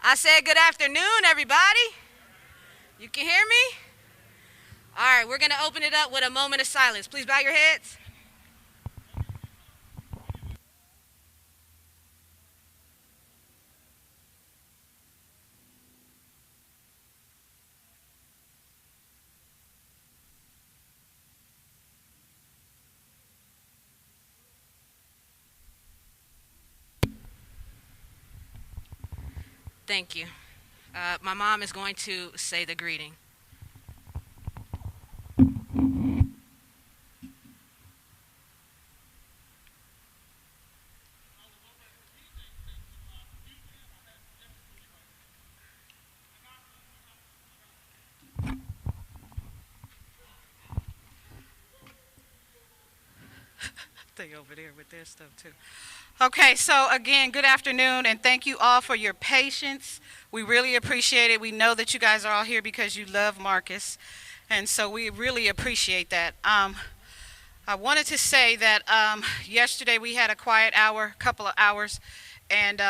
I said good afternoon, everybody. You can hear me? All right, we're going to open it up with a moment of silence. Please bow your heads. Thank you. My mom is going to say the greeting. They over there with their stuff too. Okay, so again, good afternoon, and thank you all for your patience. We really appreciate it. We know that you guys are all here because you love Marcus, and so we really appreciate that. I wanted to say that yesterday we had a quiet hour, couple of hours, and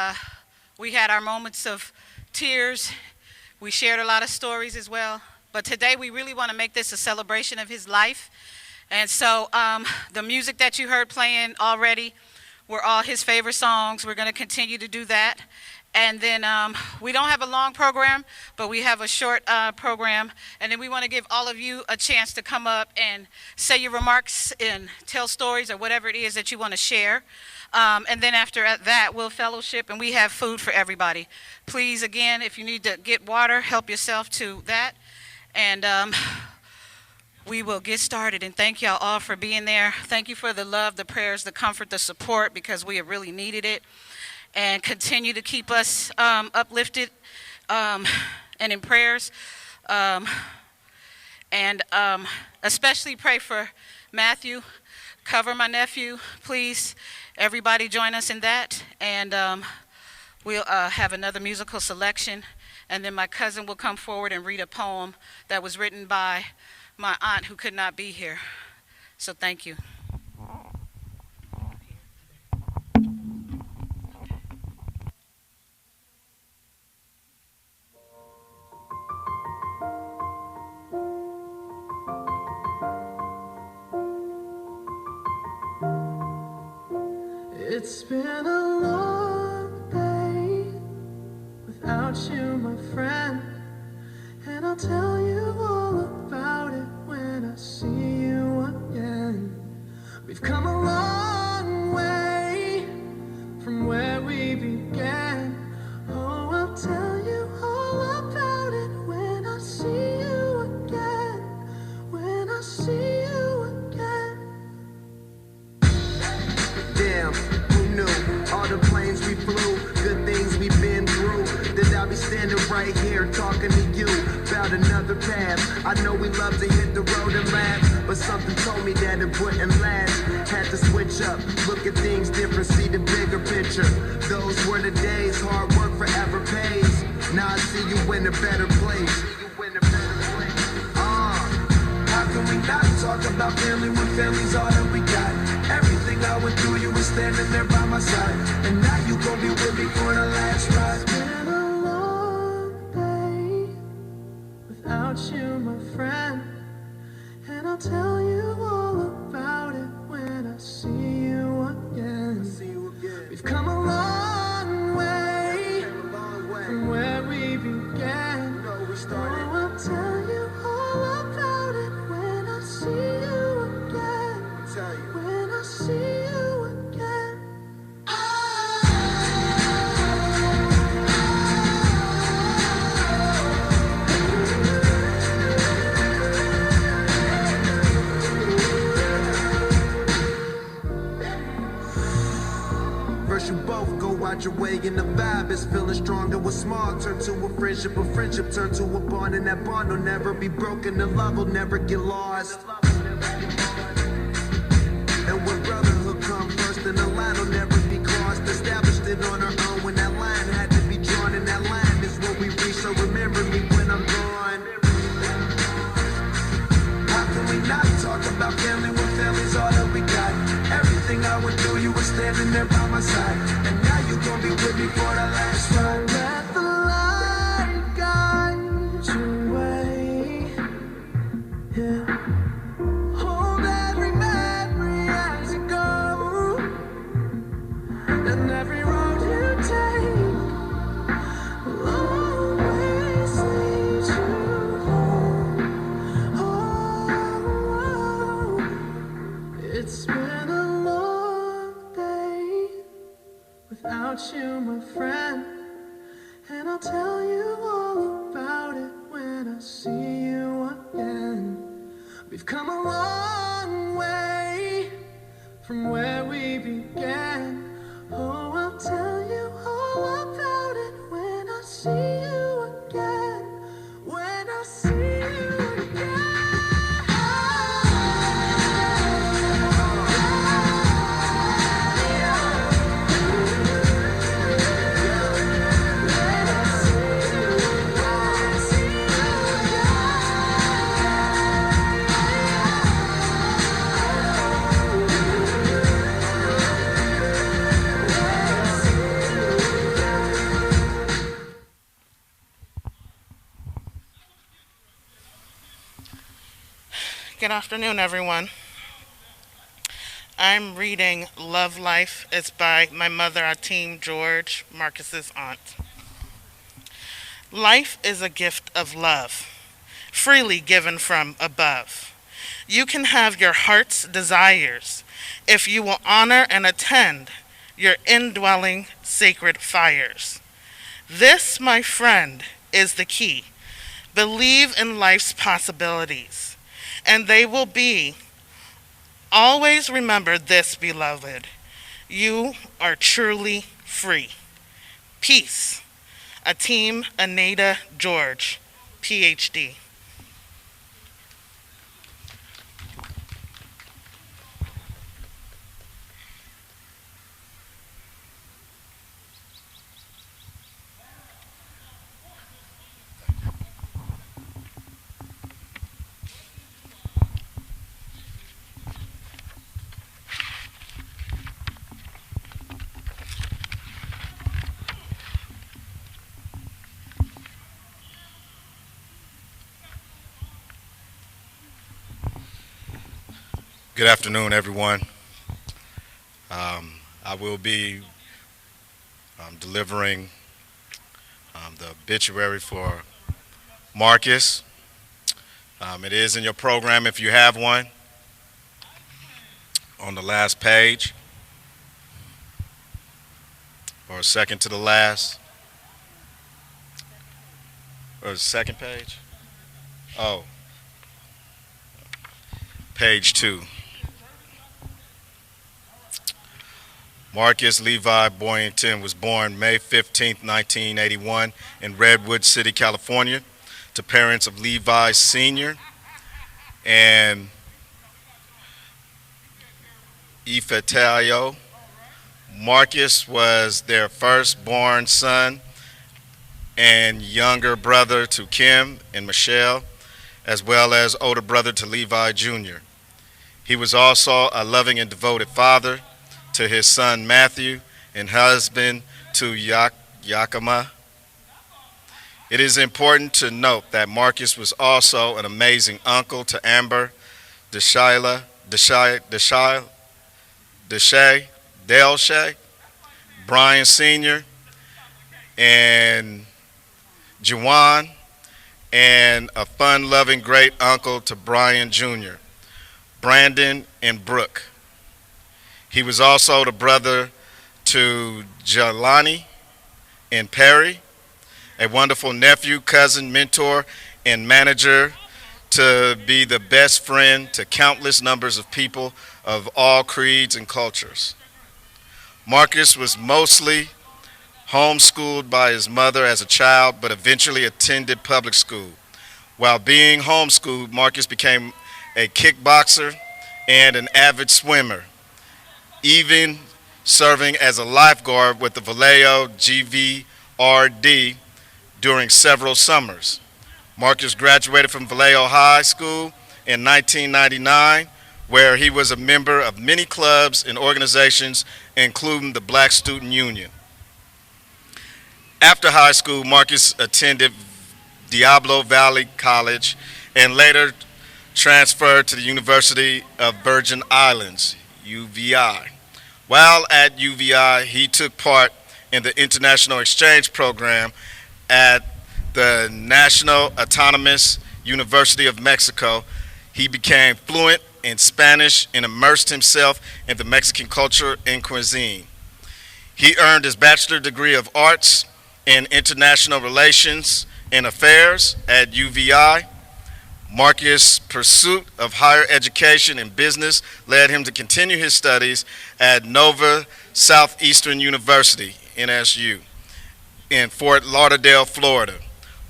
we had our moments of tears. We shared a lot of stories as well, but today we really want to make this a celebration of his life. And so the music that you heard playing already were all his favorite songs. We're going to continue to do that. And then we don't have a long program, but we have a short program. And then we want to give all of you a chance to come up and say your remarks and tell stories or whatever it is that you want to share. And then after that, we'll fellowship and we have food for everybody. Please, again, if you need to get water, help yourself to that. And we will get started, and thank y'all all for being there. Thank you for the love, the prayers, the comfort, the support, because we have really needed it. And continue to keep us uplifted and in prayers. And especially pray for Matthew. Cover my nephew, please. Everybody join us in that. And we'll have another musical selection. And then my cousin will come forward and read a poem that was written by my aunt who could not be here. So thank you. It's been a long day without you, my friend, and I'll tell you all about it when I see you again. We've come a long way from where we began. Oh, I'll tell you all about it when I see you again. When I see you again. Damn, who knew? All the planes we flew, good things we've been through. That I'll be standing right here talking to you about another path. I know we love to hit the road and laugh, but something told me that it wouldn't last. Had to switch up, look at things different, see the bigger picture. Those were the days, hard work forever pays. Now I see you in a better place. How can we not talk about family when family's all that we got? Everything I went through, you were standing there by my side, and now you gon' be with me for the last ride. It's been a long day without you, my friend, and I'll tell you all about it when I see you again. We've come a long way from where we began. Oh, I'll tell you all about it when I see you again. When I see you again. First you both go out your way and the vibe is feeling stronger. What's small turn to a friendship turn to a bond, and that bond will never be broken. The love will never get lost. And when brotherhood come first, then the line will never be crossed. Established it on our own when that line had to be drawn, and that line is what we reach. So remember me when I'm gone. How can we not talk about family when family's all that we got? Everything I went through, you were standing there by my side, and now you gon' be with me for the last ride. Let the light without you, my friend. And I'll tell you all about it when I see you again. We've come a long way from where we began. Oh, I'll tell you all about it when I see you again. When I see you again. Good afternoon, everyone. I'm reading Love Life. It's by my mother, Ateem George, Marquez's aunt. Life is a gift of love, freely given from above. You can have your heart's desires if you will honor and attend your indwelling sacred fires. This, my friend, is the key. Believe in life's possibilities, and they will be. Always remember this, beloved. You are truly free. Peace. Ateem Anita George, PhD. Good afternoon, everyone. I will be delivering the obituary for Marquez. It is in your program if you have one, on the last page, or second to the last, or the second page. Oh, page 2. Marquex Levi Boynton was born May 15, 1981 in Redwood City, California, to parents of Levi Sr. and Amphitheatre. Marquez was their firstborn son and younger brother to Kim and Michelle, as well as older brother to Levi Jr. He was also a loving and devoted father to his son Matthew and husband to Yakima. It is important to note that Marquez was also an amazing uncle to Amber, Deshay, Brian Sr., and Juwan, and a fun-loving great uncle to Brian Jr., Brandon, and Brooke. He was also the brother to Jelani and Perry, a wonderful nephew, cousin, mentor, and manager, to be the best friend to countless numbers of people of all creeds and cultures. Marquez was mostly homeschooled by his mother as a child, but eventually attended public school. While being homeschooled, Marquez became a kickboxer and an avid swimmer, even serving as a lifeguard with the Vallejo GVRD during several summers. Marquez graduated from Vallejo High School in 1999, where he was a member of many clubs and organizations, including the Black Student Union. After high school, Marquez attended Diablo Valley College and later transferred to the University of Virgin Islands, UVI. While at UVI, he took part in the International Exchange Program at the National Autonomous University of Mexico. He became fluent in Spanish and immersed himself in the Mexican culture and cuisine. He earned his bachelor degree of arts in international relations and affairs at UVI. Marcus' pursuit of higher education and business led him to continue his studies at Nova Southeastern University, NSU, in Fort Lauderdale, Florida.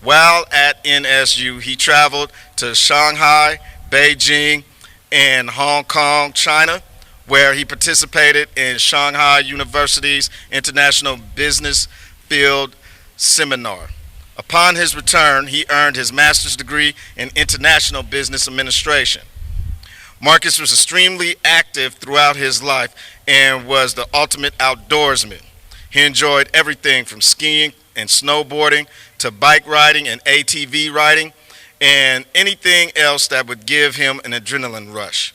While at NSU, he traveled to Shanghai, Beijing, and Hong Kong, China, where he participated in Shanghai University's International Business Field Seminar. Upon his return, he earned his master's degree in international business administration. Marcus was extremely active throughout his life and was the ultimate outdoorsman. He enjoyed everything from skiing and snowboarding to bike riding and ATV riding and anything else that would give him an adrenaline rush.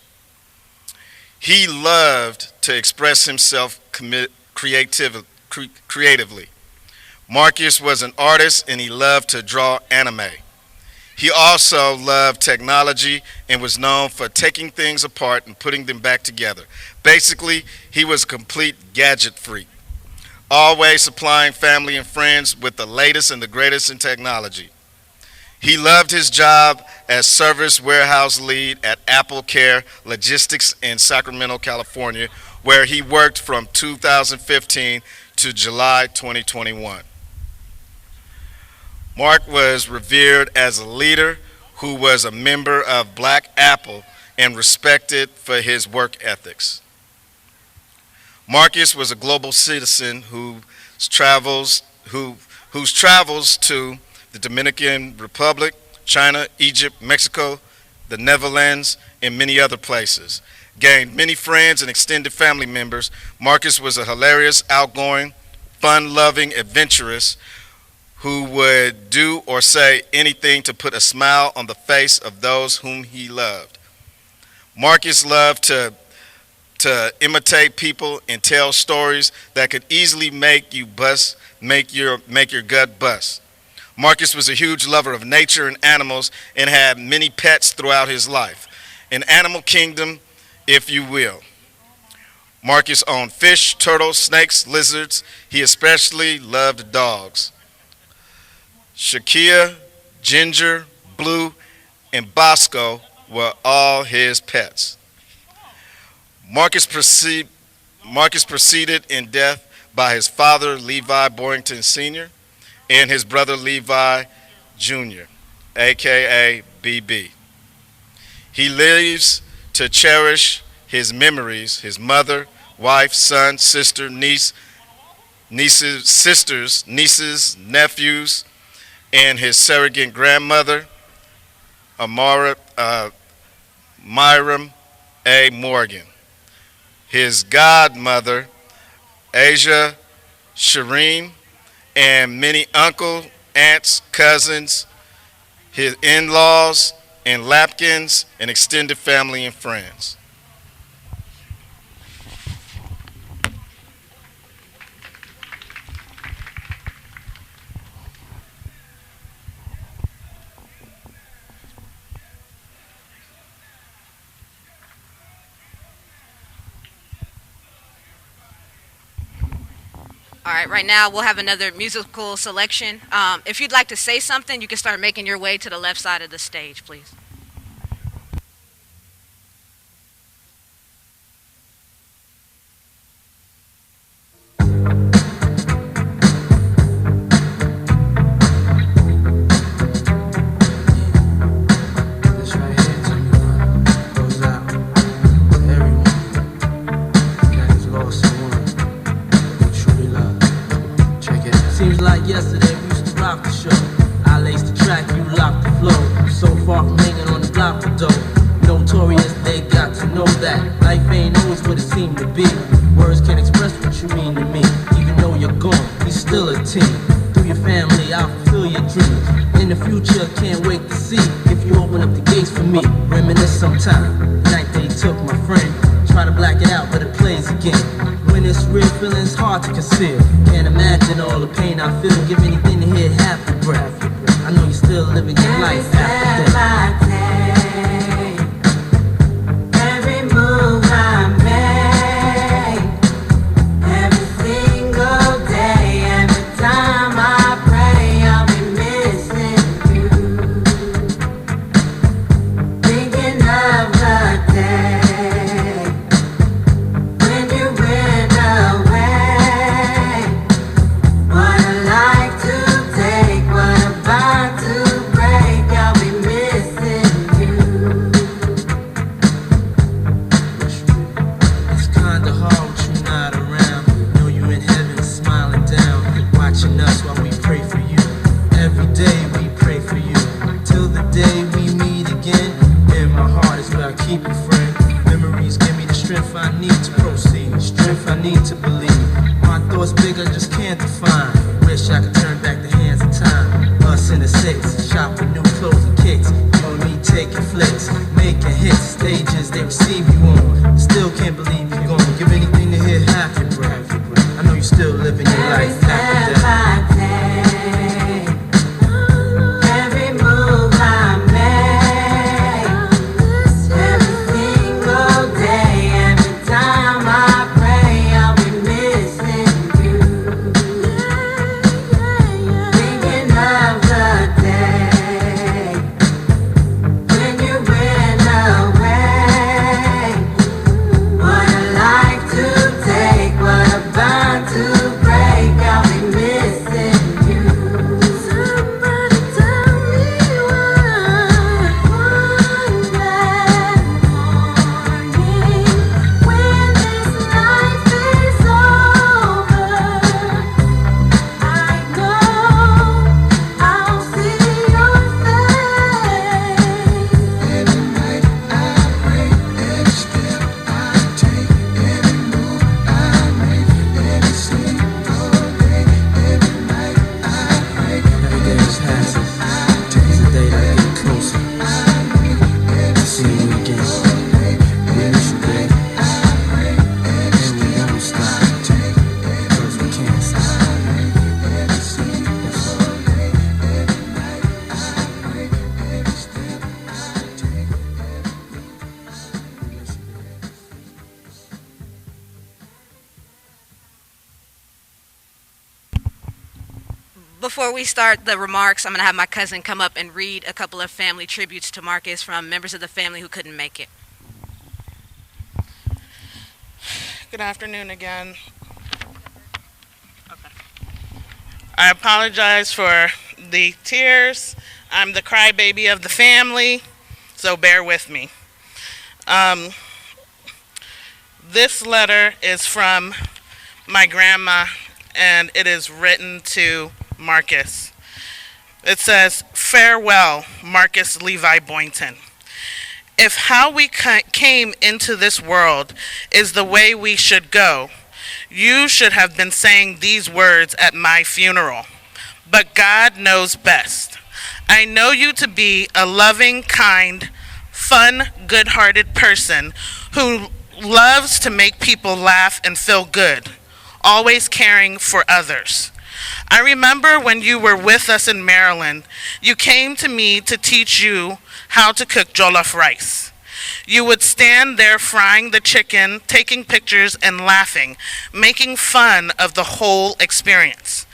He loved to express himself creatively. Marcus was an artist and he loved to draw anime. He also loved technology and was known for taking things apart and putting them back together. Basically, he was a complete gadget freak, always supplying family and friends with the latest and the greatest in technology. He loved his job as service warehouse lead at Apple Care Logistics in Sacramento, California, where he worked from 2015 to July 2021. Mark was revered as a leader who was a member of Black Apple and respected for his work ethics. Marcus was a global citizen whose travels to the Dominican Republic, China, Egypt, Mexico, the Netherlands, and many other places. Gained many friends and extended family members. Marcus was a hilarious, outgoing, fun-loving adventurous who would do or say anything to put a smile on the face of those whom he loved. Marcus loved to imitate people and tell stories that could easily make your gut bust. Marcus was a huge lover of nature and animals and had many pets throughout his life. An animal kingdom, if you will. Marcus owned fish, turtles, snakes, lizards. He especially loved dogs. Shakia, Ginger, Blue, and Bosco were all his pets. Marcus preceded in death by his father, Levi Boynton Sr., and his brother, Levi Jr., a.k.a. BB. He lives to cherish his memories, his mother, wife, son, sister, sisters, nieces, nephews, and his surrogate grandmother, Myram A. Morgan. His godmother, Asia Shireen, and many uncles, aunts, cousins, his in-laws, and Lapkins, and extended family and friends. All right, right now we'll have another musical selection. If you'd like to say something, you can start making your way to the left side of the stage, please. This right here, Jimmy, goes out to everyone that has lost someone they truly love. Check it out. Seems like yesterday we used to rock the show. I laced the track, you locked the flow. So far from hanging on the block of dough. Notorious, they got to know that life ain't always what it seemed to be. Words can't express what you mean to me. Even though you're gone, we still a team. Through your family, I'll fulfill your dreams. In the future, can't wait to see if you open up the gates for me. Reminisce sometime. Night they took my friend. Try to black it out, but it plays again. When it's real, feeling's hard to conceal. Can't imagine all the pain I feel. Give anything to hear half the breath. I know you're still living your life after death. Every move I make, every single believe. My thoughts bigger, just can't define. Wish I could turn back the hands of time. Us in the six, shopping new clothes and kicks. You and me taking flicks, making hits, stages they receive you on. Still can't believe you're gone. Give anything to hear half your breath. I know you're still living your life after death. Before we start the remarks, I'm going to have my cousin come up and read a couple of family tributes to Marcus from members of the family who couldn't make it. Good afternoon again. Okay. I apologize for the tears. I'm the crybaby of the family, so bear with me. This letter is from my grandma, and it is written to Marcus. It says, "Farewell, Marquex Levi Boynton. If how we came into this world is the way we should go, you should have been saying these words at my funeral. But God knows best. I know you to be a loving, kind, fun, good-hearted person who loves to make people laugh and feel good, always caring for others. I remember when you were with us in Maryland, you came to me to teach you how to cook jollof rice. You would stand there frying the chicken, taking pictures and laughing, making fun of the whole experience.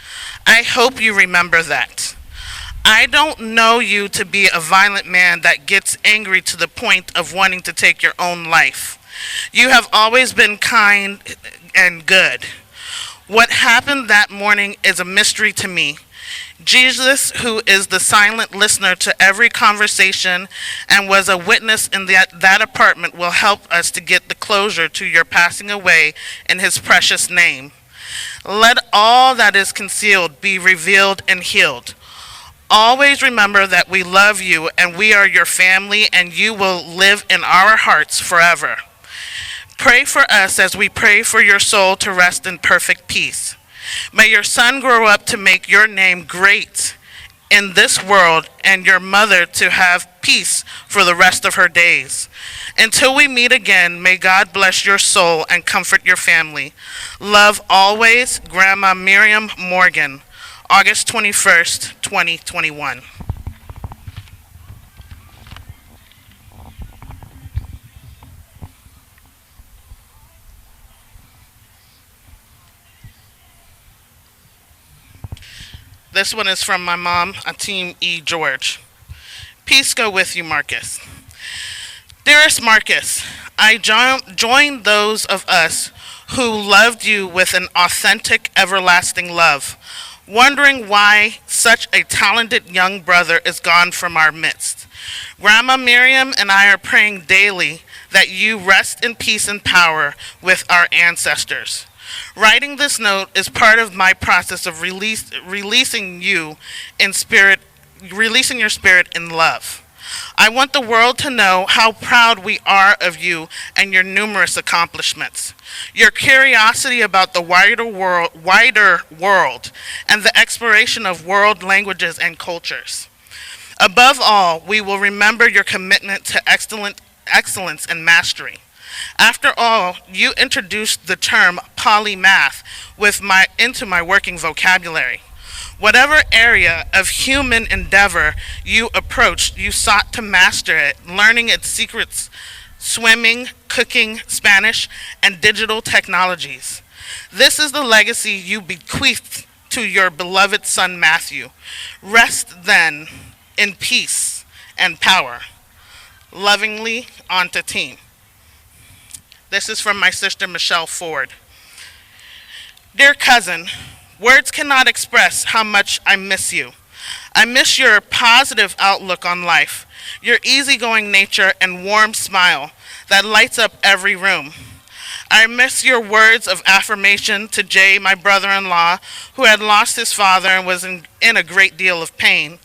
I hope you remember that. I don't know you to be a violent man that gets angry to the point of wanting to take your own life. You have always been kind and good. What happened that morning is a mystery to me. Jesus, who is the silent listener to every conversation and was a witness in that apartment, will help us to get the closure to your passing away in his precious name. Let all that is concealed be revealed and healed. Always remember that we love you and we are your family, and you will live in our hearts forever. Pray for us as we pray for your soul to rest in perfect peace. May your son grow up to make your name great in this world, and your mother to have peace for the rest of her days. Until we meet again, may God bless your soul and comfort your family. Love always, Grandma Miriam Morgan, August 21st, 2021. This one is from my mom, Ateem E. George. Peace go with you, Marcus. Dearest Marcus, I join those of us who loved you with an authentic, everlasting love, wondering why such a talented young brother is gone from our midst. Grandma Miriam and I are praying daily that you rest in peace and power with our ancestors. Writing this note is part of my process of releasing your spirit in love. I want the world to know how proud we are of you and your numerous accomplishments. Your curiosity about the wider world and the exploration of world languages and cultures. Above all, we will remember your commitment to excellence and mastery. After all, you introduced the term polymath into my working vocabulary. Whatever area of human endeavor you approached, you sought to master it, learning its secrets: swimming, cooking, Spanish, and digital technologies. This is the legacy you bequeathed to your beloved son Matthew. Rest then in peace and power. Lovingly, Anta Team. This is from my sister Michelle Ford. Dear cousin, words cannot express how much I miss you. I miss your positive outlook on life, your easygoing nature and warm smile that lights up every room. I miss your words of affirmation to Jay, my brother-in-law, who had lost his father and was in a great deal of pain.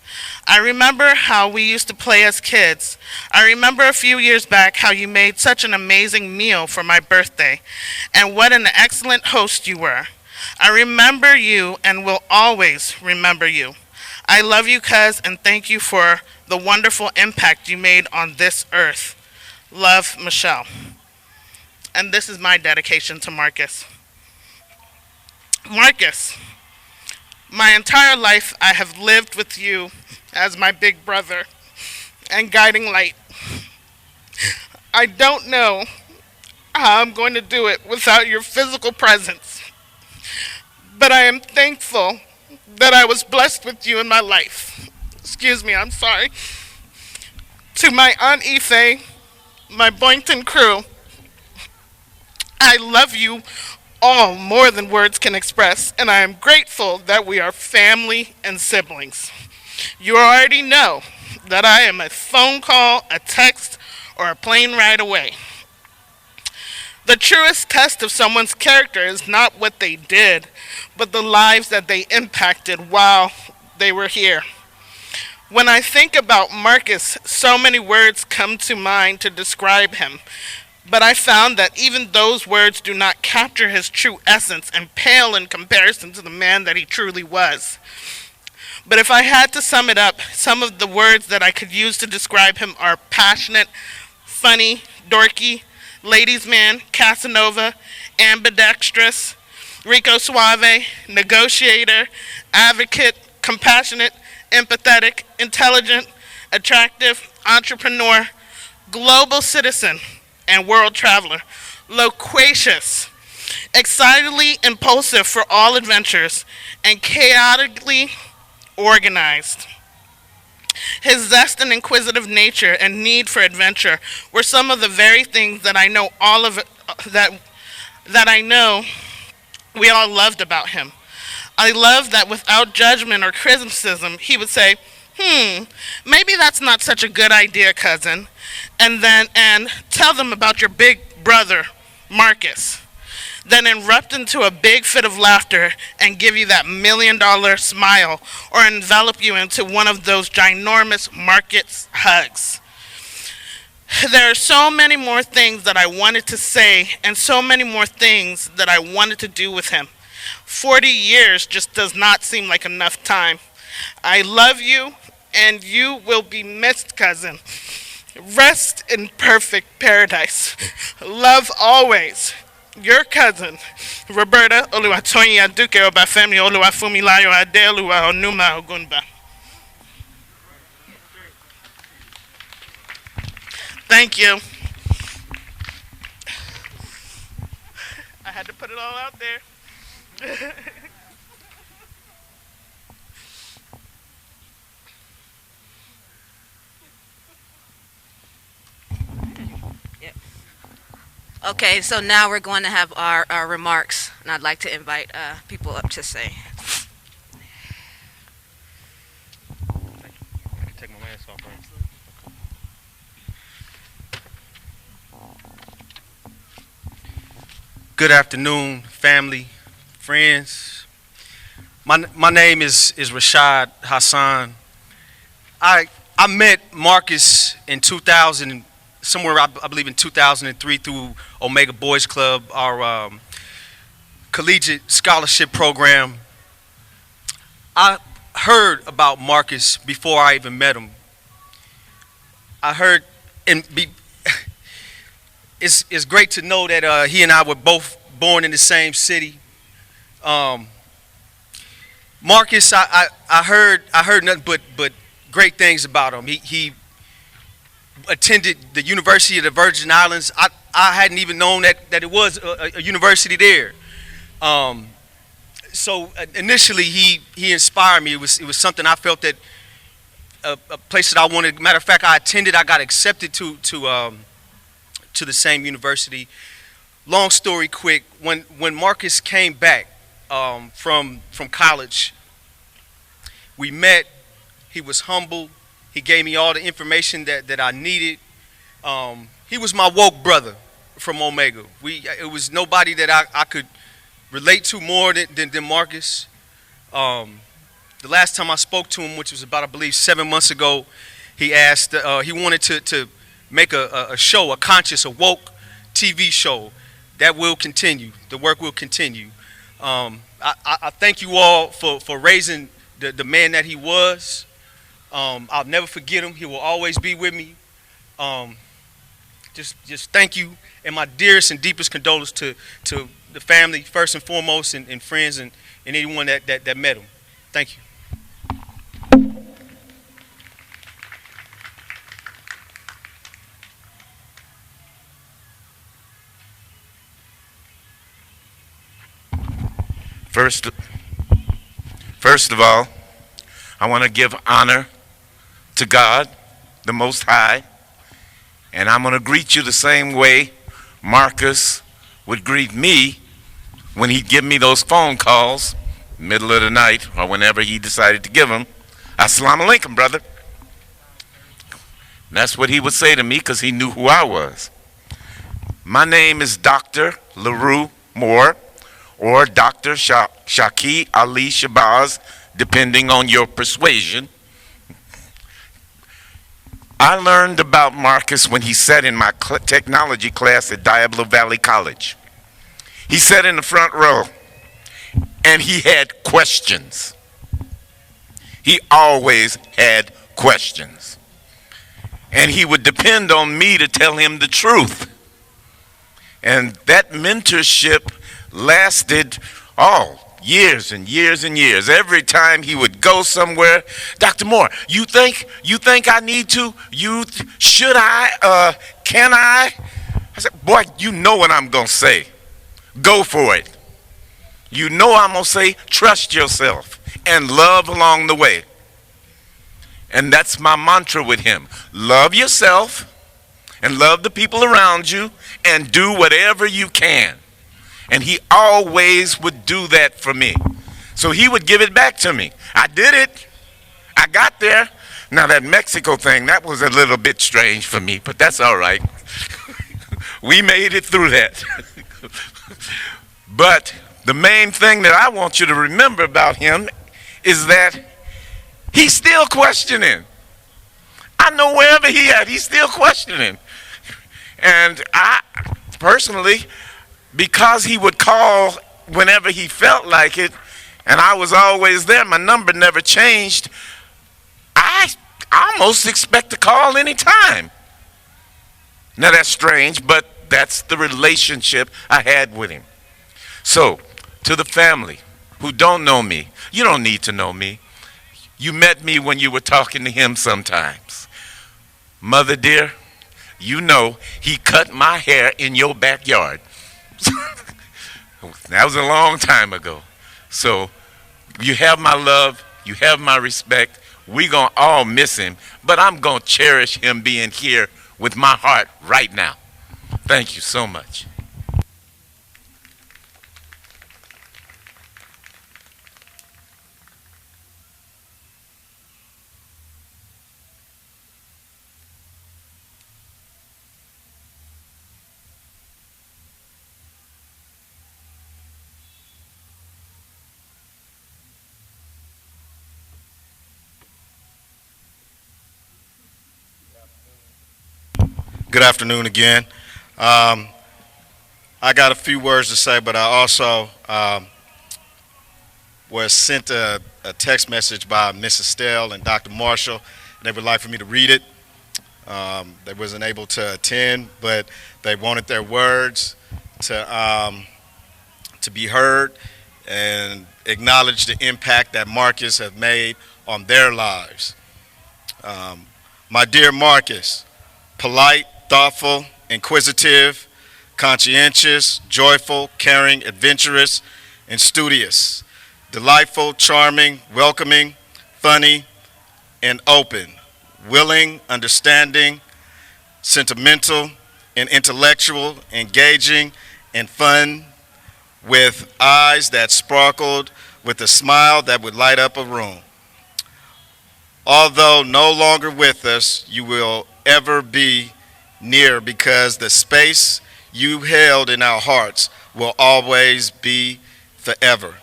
I remember how we used to play as kids. I remember a few years back how you made such an amazing meal for my birthday, and what an excellent host you were. I remember you and will always remember you. I love you, cuz, and thank you for the wonderful impact you made on this earth. Love, Michelle. And this is my dedication to Marcus. Marcus, my entire life I have lived with you as my big brother and guiding light. I don't know how I'm going to do it without your physical presence, but I am thankful that I was blessed with you in my life. Excuse me, I'm sorry. To my Aunt Ife, my Boynton crew, I love you all more than words can express, and I am grateful that we are family and siblings. You already know that I am a phone call, a text, or a plane ride away. The truest test of someone's character is not what they did, but the lives that they impacted while they were here. When I think about Marcus, so many words come to mind to describe him, but I found that even those words do not capture his true essence and pale in comparison to the man that he truly was. But if I had to sum it up, some of the words that I could use to describe him are passionate, funny, dorky, ladies' man, Casanova, ambidextrous, Rico Suave, negotiator, advocate, compassionate, empathetic, intelligent, attractive, entrepreneur, global citizen, and world traveler, loquacious, excitedly impulsive for all adventures, and chaotically organized. His zest and inquisitive nature and need for adventure were some of the very things that I know that I know we all loved about him. I love that without judgment or criticism, he would say, maybe that's not such a good idea, cousin, and tell them about your big brother, Marcus. Then erupt into a big fit of laughter and give you that $1 million smile or envelop you into one of those ginormous Marcus hugs. There are so many more things that I wanted to say and so many more things that I wanted to do with him. 40 years just does not seem like enough time. I love you, and you will be missed, cousin. Rest in perfect paradise. Love always. Your cousin, Roberta Oluwatoyin Duke Obafemi Oluwafumilayo Adeluwa Onuma Ogunba. Thank you. I had to put it all out there. Okay, so now we're going to have our remarks, and I'd like to invite people up to say. I can take my mask off, right? Good afternoon, family, friends. My name is Rashad Hassan. I I met Marcus in 2000, somewhere I believe in 2003 through Omega Boys Club, our collegiate scholarship program. I heard about Marcus before I even met him. I heard, and it's great to know that he and I were both born in the same city. Marcus, I heard nothing but great things about him. He attended the University of the Virgin Islands. I hadn't even known that it was a university there. So initially he inspired me. It was something I felt that a place that I wanted. Matter of fact, I attended. I got accepted to the same university. Long story quick. When Marcus came back from college, we met. He was humble. He gave me all the information that I needed. He was my woke brother from Omega. It was nobody that I could relate to more than Marcus. The last time I spoke to him, which was about, I believe, 7 months ago, he asked, he wanted to make a show, a conscious, a woke TV show that will continue. The work will continue. I thank you all for raising the man that he was. I'll never forget him. He will always be with me. Just thank you, and my dearest and deepest condolences to the family, first and foremost, and friends, and anyone that met him. Thank you. First of all, I want to give honor to God, the Most High, and I'm going to greet you the same way Marcus would greet me when he'd give me those phone calls, middle of the night, or whenever he decided to give them. Assalamu alaikum, brother. And that's what he would say to me because he knew who I was. My name is Dr. LaRue Moore, or Dr. Shaki Ali Shabazz, depending on your persuasion. I learned about Marcus when he sat in my technology class at Diablo Valley College. He sat in the front row, and he had questions. He always had questions. And he would depend on me to tell him the truth. And that mentorship lasted years and years and years. Every time he would go somewhere, Dr. Moore, you think I need to? Should I? Can I? I said, boy, you know what I'm going to say. Go for it. You know I'm going to say, trust yourself and love along the way. And that's my mantra with him. Love yourself and love the people around you and do whatever you can. And he always would do that for me. So he would give it back to me. I did it. I got there. Now that Mexico thing, that was a little bit strange for me, but that's all right. We made it through that. But the main thing that I want you to remember about him is that he's still questioning. I know wherever he at, he's still questioning. And I, personally, because he would call whenever he felt like it, and I was always there, my number never changed, I almost expect a call anytime. Now that's strange, but that's the relationship I had with him. So, to the family who don't know me, you don't need to know me. You met me when you were talking to him sometimes. Mother dear, you know he cut my hair in your backyard. That was a long time ago. So you have my love, you have my respect. We're going to all miss him, but I'm going to cherish him being here with my heart right now. Thank you so much. Good afternoon again. I got a few words to say, but I also was sent a text message by Miss Estelle and Dr. Marshall, and they would like for me to read it. They wasn't able to attend, but they wanted their words to be heard and acknowledge the impact that Marcus has made on their lives. My dear Marcus, polite, thoughtful, inquisitive, conscientious, joyful, caring, adventurous, and studious, delightful, charming, welcoming, funny, and open, willing, understanding, sentimental, and intellectual, engaging, and fun, with eyes that sparkled, with a smile that would light up a room. Although no longer with us, you will ever be near, because the space you held in our hearts will always be forever.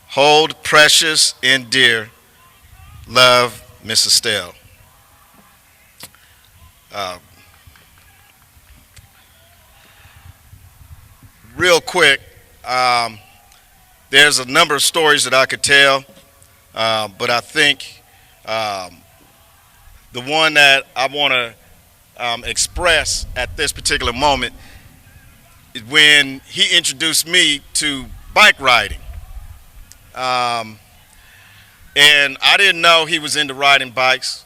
Hold precious and dear. Love, Miss Estelle. Real quick, there's a number of stories that I could tell, but I think the one that I want to express at this particular moment is when he introduced me to bike riding. And I didn't know he was into riding bikes.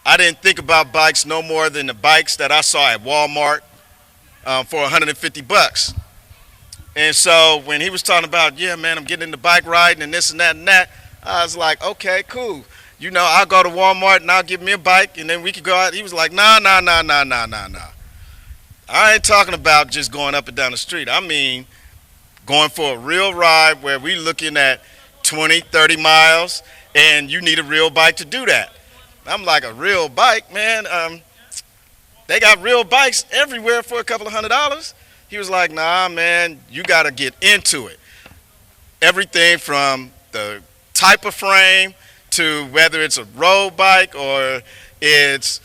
I didn't think about bikes no more than the bikes that I saw at Walmart for $150. And so when he was talking about, yeah, man, I'm getting into bike riding and this and that, I was like, okay, cool. You know, I'll go to Walmart and I'll give me a bike and then we could go out. He was like, nah. I ain't talking about just going up and down the street. I mean, going for a real ride where we looking at 20, 30 miles, and you need a real bike to do that. I'm like, a real bike, man? They got real bikes everywhere for a couple of $100. He was like, nah, man, you got to get into it. Everything from the type of frame to whether it's a road bike or it's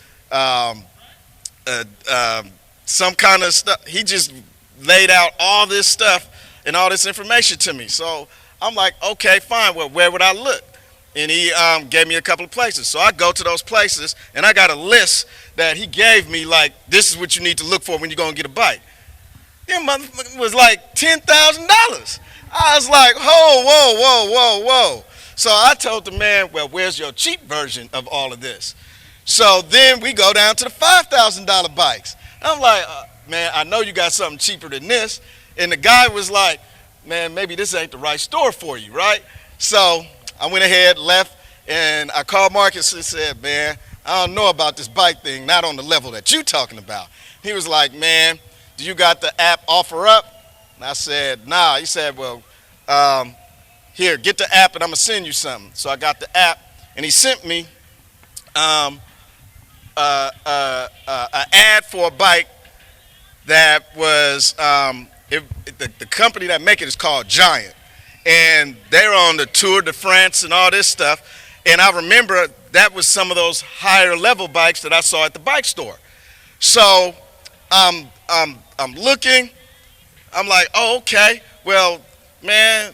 some kind of stuff. He just laid out all this stuff and all this information to me. So I'm like, okay, fine. Well, where would I look? And he gave me a couple of places. So I go to those places, and I got a list that he gave me, like, this is what you need to look for when you're going to get a bike. That motherfucker was like $10,000. I was like, whoa. So I told the man, well, where's your cheap version of all of this? So then we go down to the $5,000 bikes. I'm like, man, I know you got something cheaper than this. And the guy was like, man, maybe this ain't the right store for you, right? So I went ahead, left, and I called Marcus and said, man, I don't know about this bike thing, not on the level that you talking about. He was like, man, do you got the app Offer Up? And I said, nah. He said, well, here, get the app and I'm going to send you something. So I got the app, and he sent me an ad for a bike that was, the company that make it is called Giant. And they're on the Tour de France and all this stuff. And I remember that was some of those higher level bikes that I saw at the bike store. So I'm looking, I'm like, oh, okay, well, man,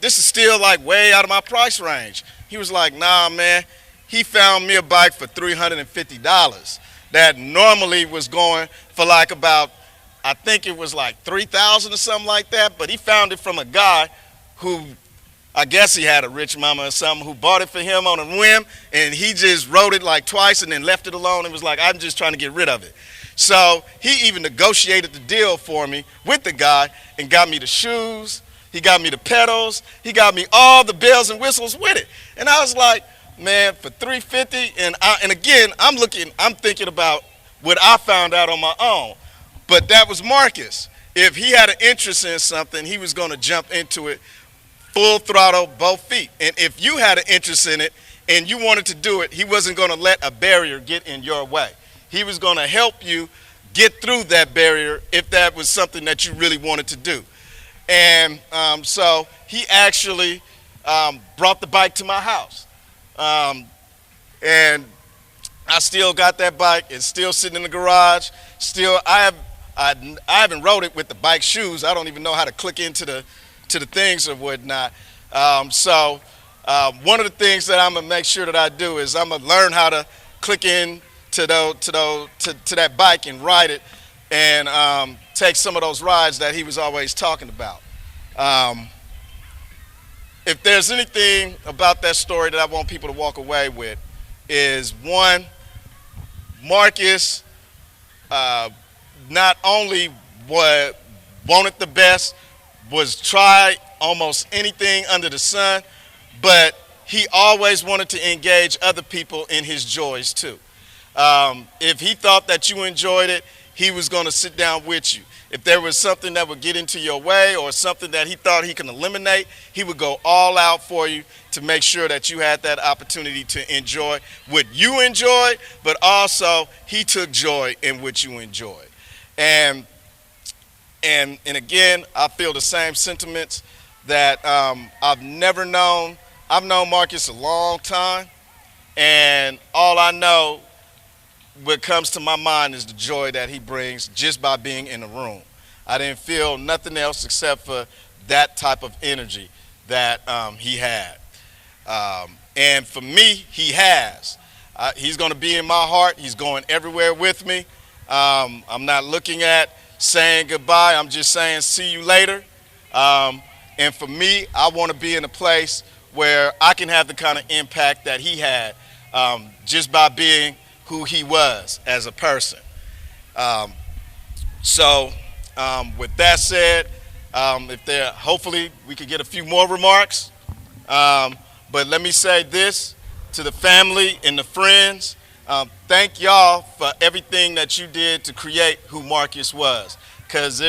this is still like way out of my price range. He was like, nah, man, he found me a bike for $350 that normally was going for like about, I think it was like $3,000 or something like that, but he found it from a guy who, I guess he had a rich mama or something, who bought it for him on a whim, and he just rode it like twice and then left it alone and was like, I'm just trying to get rid of it. So he even negotiated the deal for me with the guy and got me the shoes, he got me the pedals, he got me all the bells and whistles with it. And I was like, man, for $350, and again, I'm thinking about what I found out on my own. But that was Marcus. If he had an interest in something, he was going to jump into it full throttle, both feet. And if you had an interest in it and you wanted to do it, he wasn't going to let a barrier get in your way. He was going to help you get through that barrier if that was something that you really wanted to do. And so he actually brought the bike to my house. And I still got that bike. It's still sitting in the garage. Still, I haven't rode it with the bike shoes. I don't even know how to click into the things or whatnot. One of the things that I'm gonna make sure that I do is I'm gonna learn how to click in to that bike and ride it, and take some of those rides that he was always talking about. If there's anything about that story that I want people to walk away with, is one, Marcus not only wanted the best, was try almost anything under the sun, but he always wanted to engage other people in his joys too. If he thought that you enjoyed it, he was going to sit down with you. If there was something that would get into your way or something that he thought he can eliminate, he would go all out for you to make sure that you had that opportunity to enjoy what you enjoyed, but also he took joy in what you enjoyed. And again, I feel the same sentiments that I've known Marcus a long time, and all I know what comes to my mind is the joy that he brings just by being in the room. I didn't feel nothing else except for that type of energy that he had. And for me, he has. He's going to be in my heart. He's going everywhere with me. I'm not looking at saying goodbye. I'm just saying see you later. And for me, I want to be in a place where I can have the kind of impact that he had just by being who he was as a person. With that said, hopefully we could get a few more remarks. But let me say this to the family and the friends. Thank y'all for everything that you did to create who Marcus was, because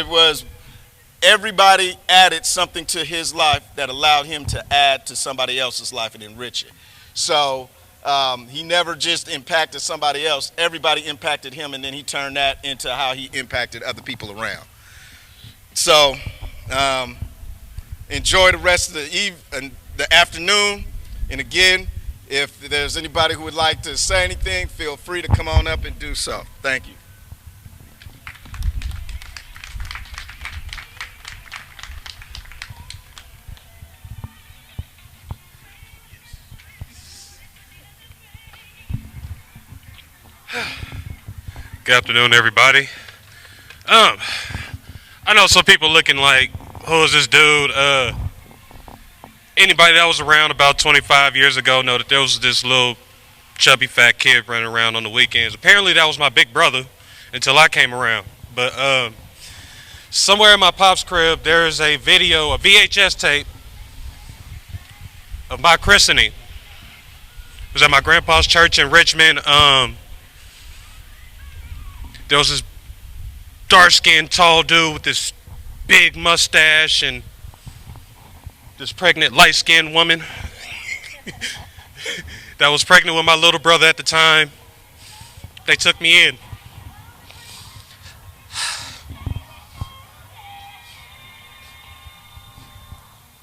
everybody added something to his life that allowed him to add to somebody else's life and enrich it. So he never just impacted somebody else. Everybody impacted him, and then he turned that into how he impacted other people around. So enjoy the rest of the afternoon. And again, if there's anybody who would like to say anything, feel free to come on up and do so. Thank you. Good afternoon, everybody. I know some people looking like, who is this dude? Anybody that was around about 25 years ago know that there was this little chubby fat kid running around on the weekends. Apparently that was my big brother until I came around. But somewhere in my pop's crib, there is a video, a VHS tape of my christening. It was at my grandpa's church in Richmond. There was this dark-skinned, tall dude with this big mustache and this pregnant, light-skinned woman that was pregnant with my little brother at the time. They took me in.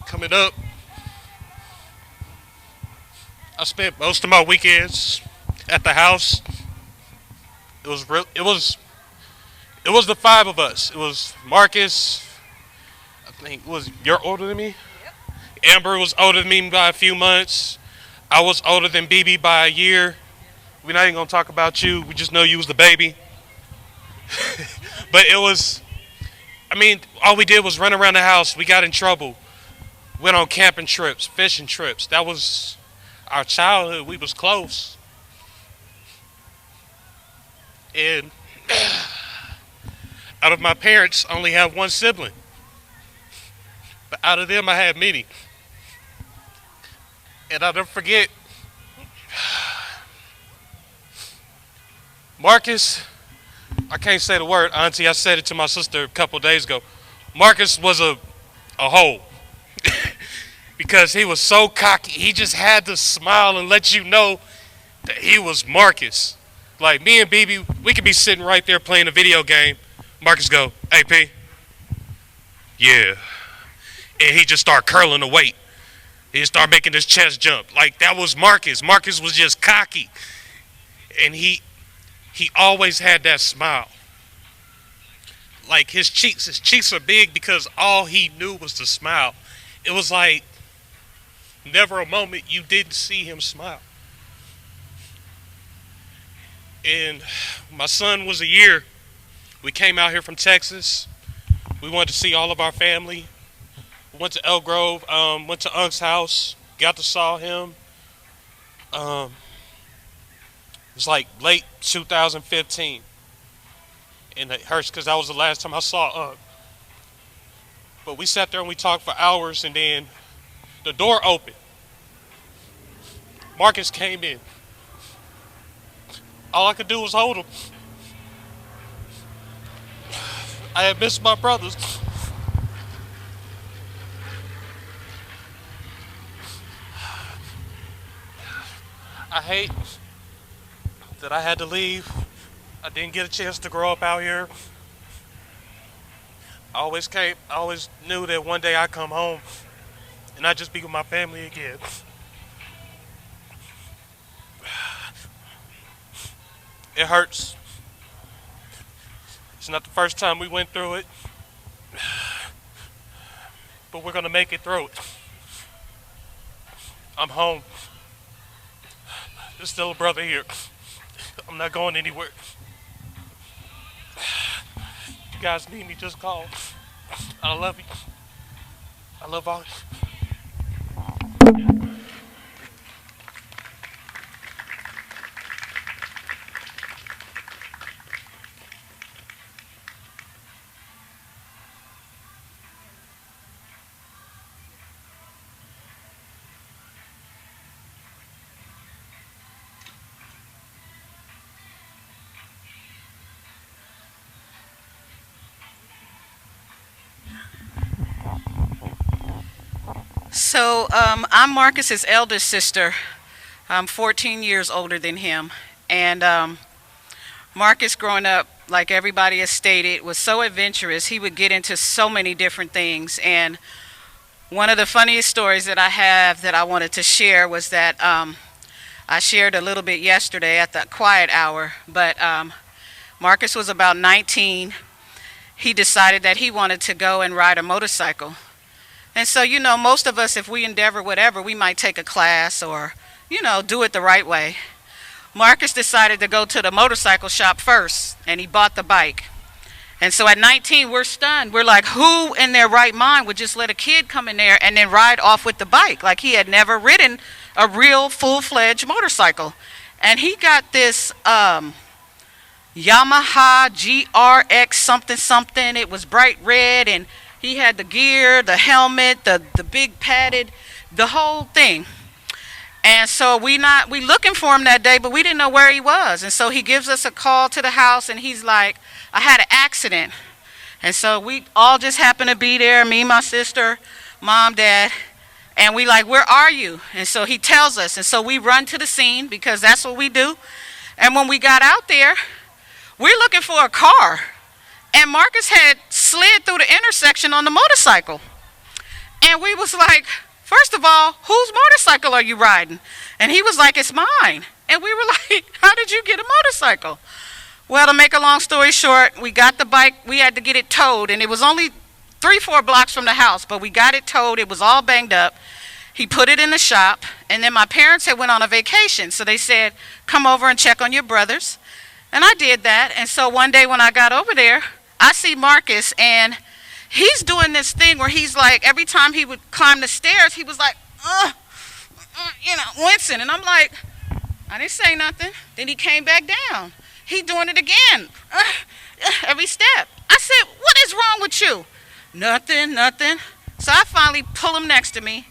Coming up, I spent most of my weekends at the house. It was the five of us. It was Marcus, I think, you're older than me? Yep. Amber was older than me by a few months. I was older than BB by a year. We're not even gonna talk about you. We just know you was the baby. But all we did was run around the house. We got in trouble. Went on camping trips, fishing trips. That was our childhood. We was close. And out of my parents, I only have one sibling. But out of them, I had many. And I'll never forget, Marcus, I can't say the word, Auntie, I said it to my sister a couple days ago. Marcus was a hoe. Because he was so cocky. He just had to smile and let you know that he was Marcus. Like me and BB, we could be sitting right there playing a video game. Marcus go, "Hey P." Yeah. And he just start curling the weight. He just start making his chest jump. Like that was Marcus. Marcus was just cocky. and he always had that smile. Like his cheeks are big because all he knew was to smile. It was like never a moment you didn't see him smile. And my son was a year. We came out here from Texas. We wanted to see all of our family. We went to Elk Grove, went to Unc's house, got to saw him. It was like late 2015. And it hurts because that was the last time I saw Unc. But we sat there and we talked for hours, and then the door opened. Marcus came in. All I could do was hold him. I had missed my brothers. I hate that I had to leave. I didn't get a chance to grow up out here. I always knew that one day I'd come home and I'd just be with my family again. It hurts. It's not the first time we went through it, but we're gonna make it through it. I'm home. There's still a brother here. I'm not going anywhere. If you guys need me, just call. I love you. I love all of you. So I'm Marcus's eldest sister. I'm 14 years older than him. And Marcus, growing up, like everybody has stated, was so adventurous. He would get into so many different things. And one of the funniest stories that I have that I wanted to share was that I shared a little bit yesterday at the quiet hour. But Marcus was about 19. He decided that he wanted to go and ride a motorcycle. And so, you know, most of us, if we endeavor whatever, we might take a class or, you know, do it the right way. Marcus decided to go to the motorcycle shop first, and he bought the bike. And so at 19, we're stunned. We're like, who in their right mind would just let a kid come in there and then ride off with the bike? Like he had never ridden a real full-fledged motorcycle. And he got this Yamaha GRX something something. It was bright red, and he had the gear, the helmet, the big padded, the whole thing. And so we looking for him that day, but we didn't know where he was. And so he gives us a call to the house, and he's like, I had an accident. And so we all just happened to be there, me, my sister, mom, dad. And we like, where are you? And so he tells us. And so we run to the scene because that's what we do. And when we got out there, we're looking for a car. And Marcus had slid through the intersection on the motorcycle. And we was like, first of all, whose motorcycle are you riding? And he was like, it's mine. And we were like, how did you get a motorcycle? Well, to make a long story short, we got the bike. We had to get it towed. And it was only 3-4 blocks from the house. But we got it towed. It was all banged up. He put it in the shop. And then my parents had went on a vacation. So they said, come over and check on your brothers. And I did that. And so one day when I got over there, I see Marcus, and he's doing this thing where he's like, every time he would climb the stairs, he was like, wincing. And I'm like, I didn't say nothing. Then he came back down. He doing it again, every step. I said, what is wrong with you? Nothing. So I finally pull him next to me,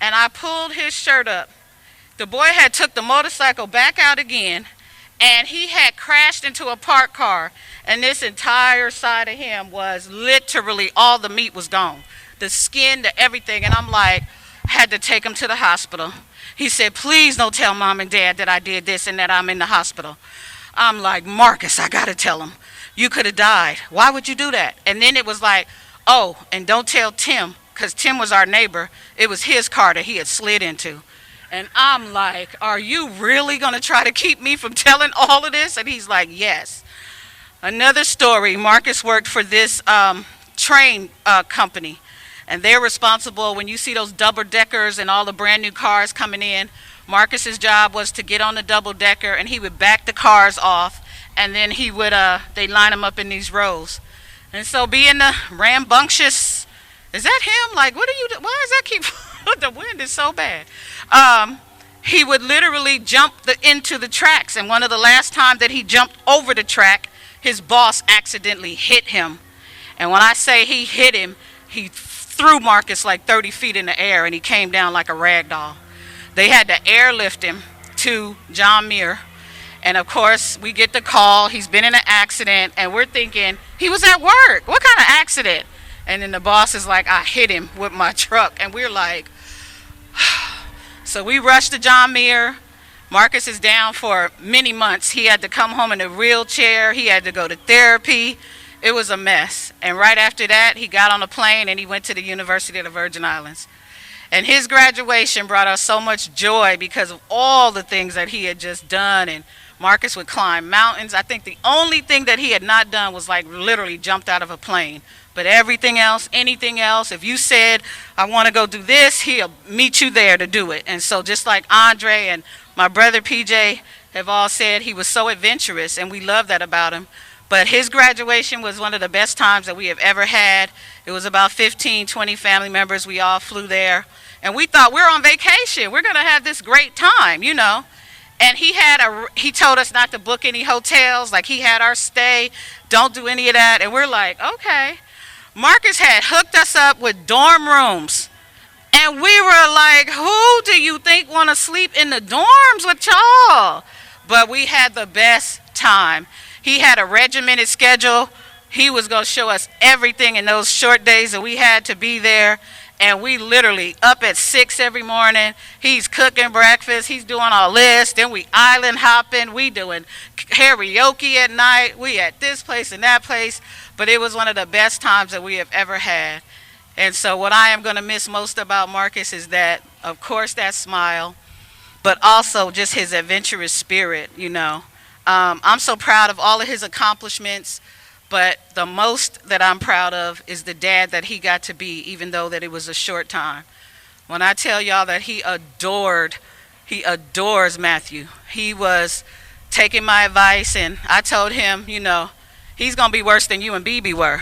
and I pulled his shirt up. The boy had took the motorcycle back out again, and he had crashed into a parked car. And this entire side of him was literally, all the meat was gone. The skin, the everything. And I'm like, had to take him to the hospital. He said, please don't tell mom and dad that I did this and that I'm in the hospital. I'm like, Marcus, I got to tell him. You could have died. Why would you do that? And then it was like, oh, and don't tell Tim, because Tim was our neighbor. It was his car that he had slid into. And I'm like, are you really going to try to keep me from telling all of this? And he's like, yes. Another story, Marcus worked for this train company. And they're responsible, when you see those double-deckers and all the brand new cars coming in, Marcus's job was to get on the double-decker, and he would back the cars off, and then he would, they line them up in these rows. And so being the rambunctious, is that him? Like, what are you, why is that keep, the wind is so bad. He would literally jump into the tracks, and one of the last time that he jumped over the track, his boss accidentally hit him. And when I say he hit him, he threw Marcus like 30 feet in the air, and he came down like a rag doll. They had to airlift him to John Muir. And of course, we get the call, he's been in an accident, and we're thinking, he was at work. What kind of accident? And then the boss is like, I hit him with my truck. And we're like, so we rushed to John Muir. Marcus is down for many months. He had to come home in a wheelchair. He had to go to therapy. It was a mess. And right after that, he got on a plane and he went to the University of the Virgin Islands. And his graduation brought us so much joy because of all the things that he had just done. And Marcus would climb mountains. I think the only thing that he had not done was like literally jumped out of a plane. But everything else, anything else, if you said, I want to go do this, he'll meet you there to do it. And so just like Andre and my brother PJ have all said, he was so adventurous, and we love that about him. But his graduation was one of the best times that we have ever had. It was about 15, 20 family members. We all flew there. And we thought, we're on vacation. We're going to have this great time, you know. And he told us not to book any hotels. Like, he had our stay. Don't do any of that. And we're like, okay. Marcus had hooked us up with dorm rooms. And we were like, who do you think want to sleep in the dorms with y'all? But we had the best time. He had a regimented schedule. He was going to show us everything in those short days that we had to be there. And we literally up at 6 every morning. He's cooking breakfast. He's doing all this. Then we island hopping. We doing karaoke at night. We at this place and that place. But it was one of the best times that we have ever had. And so what I am going to miss most about Marcus is that, of course, that smile, but also just his adventurous spirit, you know. I'm so proud of all of his accomplishments, but the most that I'm proud of is the dad that he got to be, even though that it was a short time. When I tell y'all that he adores Matthew. He was taking my advice, and I told him, you know, he's going to be worse than you and BB were.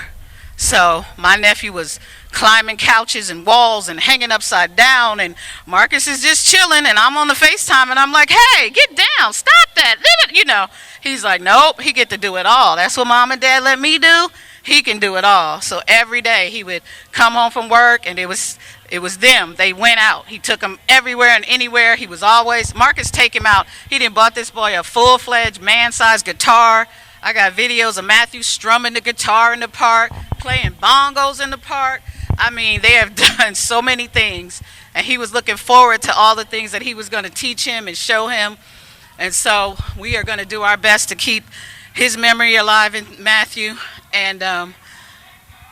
So my nephew was climbing couches and walls and hanging upside down, and Marcus is just chilling, and I'm on the FaceTime, and I'm like, hey, get down, stop that, you know. He's like, nope, he get to do it all. That's what mom and dad let me do. He can do it all. So every day he would come home from work, and it was them. They went out. He took them everywhere and anywhere. He was always, Marcus take him out. He done bought this boy a full-fledged man-sized guitar. I got videos of Matthew strumming the guitar in the park, playing bongos in the park. I mean, they have done so many things, and he was looking forward to all the things that he was going to teach him and show him. And so we are going to do our best to keep his memory alive in Matthew. And I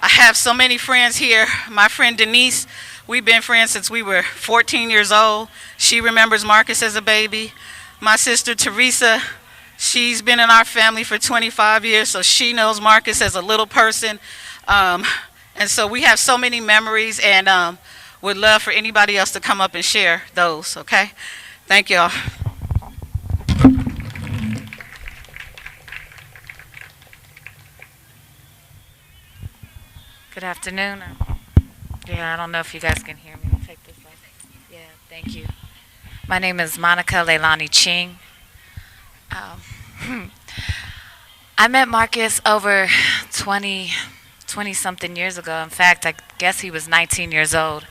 have so many friends here. My friend Denise, we've been friends since we were 14 years old. She remembers Marcus as a baby. My sister Teresa, she's been in our family for 25 years, so she knows Marcus as a little person. And so we have so many memories, and would love for anybody else to come up and share those, okay? Thank y'all. Good afternoon. Yeah, I don't know if you guys can hear me. I'll take this off. Yeah, thank you. My name is Monica Leilani Ching. I met Marcus over 20-something years ago. In fact, I guess he was 19 years old.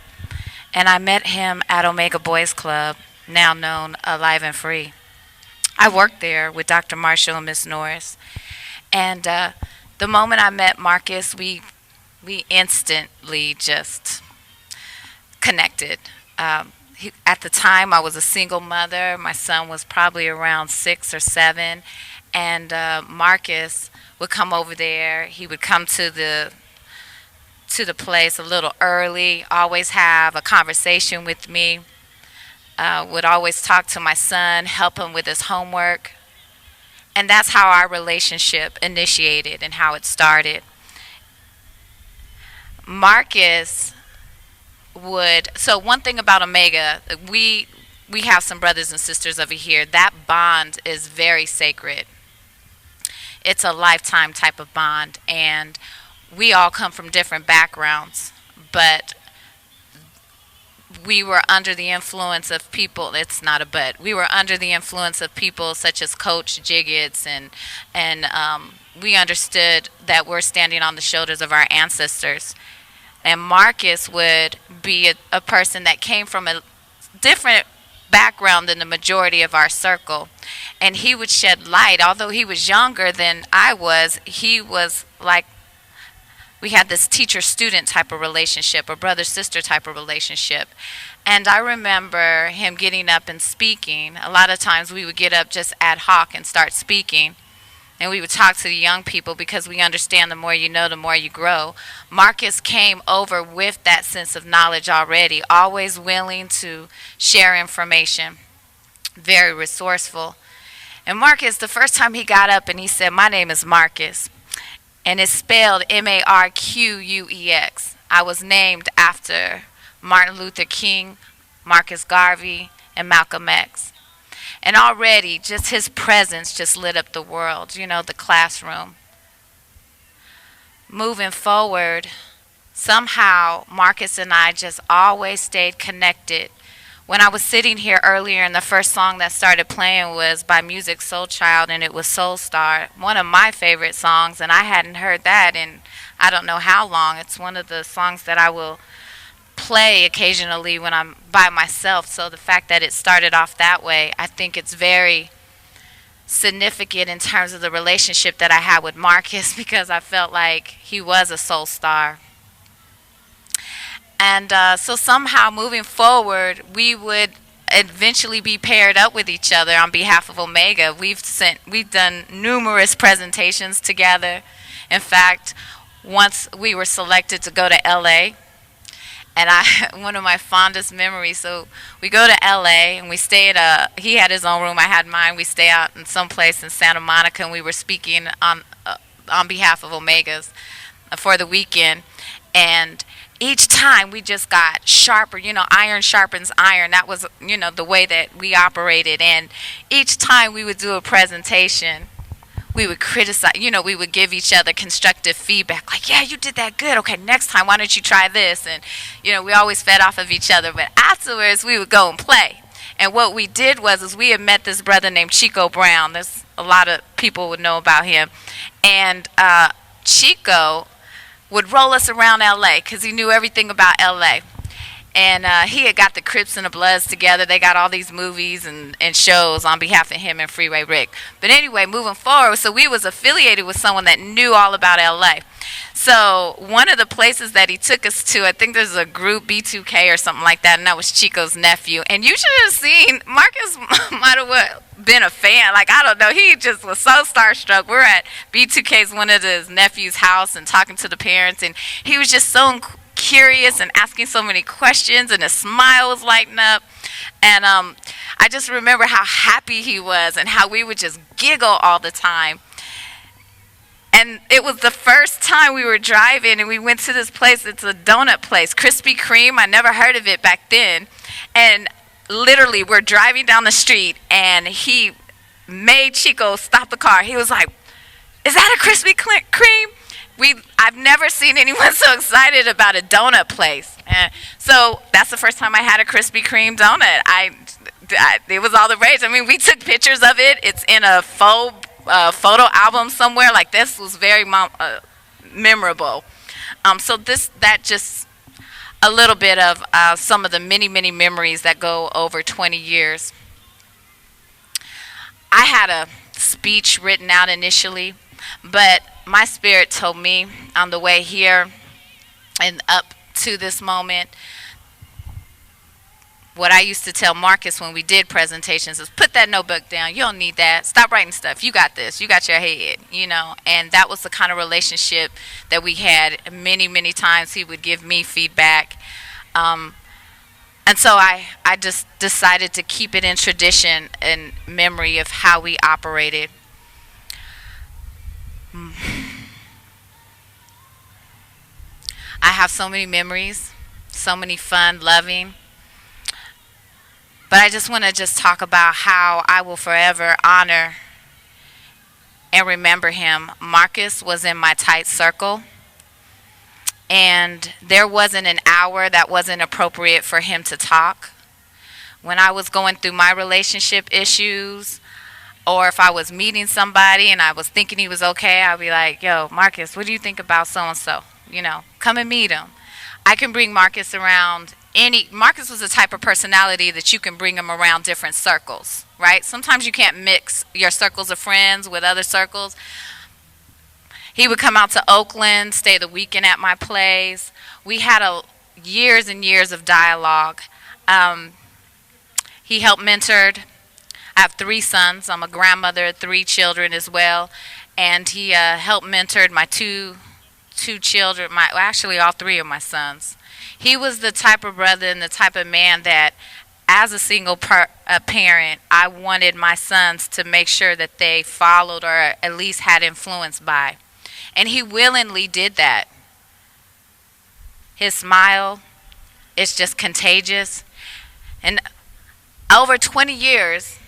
And I met him at Omega Boys Club, now known Alive and Free. I worked there with Dr. Marshall and Miss Norris. And the moment I met Marcus, we instantly just connected. At the time, I was a single mother. My son was probably around 6 or 7. And Marcus would come over there. He would come to the place a little early, always have a conversation with me. would always talk to my son, help him with his homework. And that's how our relationship initiated and how it started. Marcus so one thing about Omega, we have some brothers and sisters over here. That bond is very sacred. It's a lifetime type of bond, and we all come from different backgrounds, but we were under the influence of people. It's not a but. We were under the influence of people such as Coach Jiggets, and we understood that we're standing on the shoulders of our ancestors. And Marcus would be a person that came from a different background than the majority of our circle. And he would shed light. Although he was younger than I was, he was like, we had this teacher-student type of relationship, a brother-sister type of relationship. And I remember him getting up and speaking. A lot of times we would get up just ad hoc and start speaking. And we would talk to the young people because we understand the more you know, the more you grow. Marcus came over with that sense of knowledge already, always willing to share information, very resourceful. And Marcus, the first time he got up and he said, "My name is Marcus," and it's spelled Marquex. I was named after Martin Luther King, Marcus Garvey, and Malcolm X. And already, just his presence just lit up the world, the classroom. Moving forward, somehow Marcus and I just always stayed connected. When I was sitting here earlier, and the first song that started playing was by Music Soul Child, and it was Soul Star, one of my favorite songs, and I hadn't heard that in I don't know how long. It's one of the songs that I will play occasionally when I'm by myself. So the fact that it started off that way, I think it's very significant in terms of the relationship that I had with Marcus, because I felt like he was a soul star. And so somehow moving forward, we would eventually be paired up with each other on behalf of Omega. We've done numerous presentations together. In fact, once we were selected to go to LA. And one of my fondest memories, so we go to LA and we stay at he had his own room, I had mine. We stay out in some place in Santa Monica, and we were speaking on behalf of Omegas for the weekend. And each time we just got sharper, iron sharpens iron. That was, the way that we operated. And each time we would do a presentation, we would criticize, we would give each other constructive feedback. Like, yeah, you did that good. Okay, next time, why don't you try this? And, we always fed off of each other. But afterwards, we would go and play. And what we did was we had met this brother named Chico Brown. There's a lot of people would know about him. And Chico would roll us around L.A. because he knew everything about L.A. And he had got the Crips and the Bloods together. They got all these movies and shows on behalf of him and Freeway Rick. But anyway, moving forward, so we was affiliated with someone that knew all about L.A. So one of the places that he took us to, I think there's a group, B2K or something like that, and that was Chico's nephew. And you should have seen, Marcus might have been a fan. Like, I don't know, he just was so starstruck. We're at B2K's, one of his nephew's house, and talking to the parents, and he was just so curious and asking so many questions, and his smile was lighting up. And I just remember how happy he was and how we would just giggle all the time. And it was the first time we were driving, and we went to this place. It's a donut place, Krispy Kreme. I never heard of it back then. And literally, we're driving down the street, and he made Chico stop the car. He was like, "Is that a Krispy Kreme?" I've never seen anyone so excited about a donut place. And so that's the first time I had a Krispy Kreme donut. It was all the rage. I mean, we took pictures of it. It's in a photo album somewhere. Like, this was very memorable. So that just a little bit of some of the many, many memories that go over 20 years. I had a speech written out initially, but my spirit told me on the way here and up to this moment, what I used to tell Marcus when we did presentations is, put that notebook down. You don't need that. Stop writing stuff. You got this. You got your head, And that was the kind of relationship that we had. Many, many times he would give me feedback. And so I just decided to keep it in tradition and memory of how we operated. I have so many memories, so many fun, loving. But I just want to just talk about how I will forever honor and remember him. Marcus was in my tight circle, and there wasn't an hour that wasn't appropriate for him to talk. When I was going through my relationship issues, or if I was meeting somebody and I was thinking he was okay, I'd be like, yo, Marcus, what do you think about so-and-so? You know, come and meet him. I can bring Marcus around Marcus was the type of personality that you can bring him around different circles, right? Sometimes you can't mix your circles of friends with other circles. He would come out to Oakland, stay the weekend at my place. We had years and years of dialogue. He helped mentored. I have 3 sons. I'm a grandmother of 3 children as well. And he helped mentored my two children, actually all 3 of my sons. He was the type of brother and the type of man that, as a single parent, I wanted my sons to make sure that they followed or at least had influence by. And he willingly did that. His smile is just contagious. And over 20 years,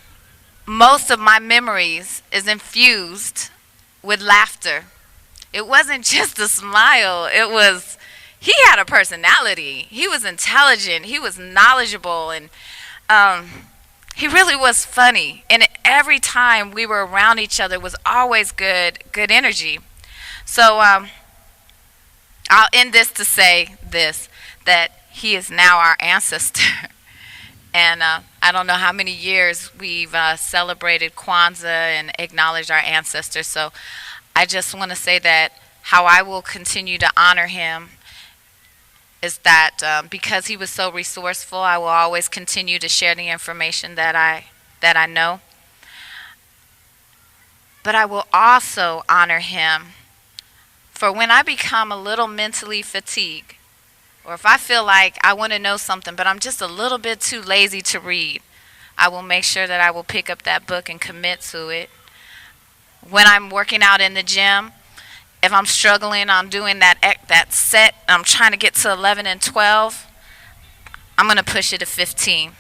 most of my memories is infused with laughter. It wasn't just a smile. He had a personality. He was intelligent. He was knowledgeable. And he really was funny. And every time we were around each other was always good energy. So I'll end this to say this, that he is now our ancestor. And I don't know how many years we've celebrated Kwanzaa and acknowledged our ancestors. So I just want to say that how I will continue to honor him is that because he was so resourceful, I will always continue to share the information that I know. But I will also honor him for when I become a little mentally fatigued, or if I feel like I want to know something, but I'm just a little bit too lazy to read, I will make sure that I will pick up that book and commit to it. When I'm working out in the gym, if I'm struggling on doing that set, I'm trying to get to 11 and 12, I'm going to push it to 15.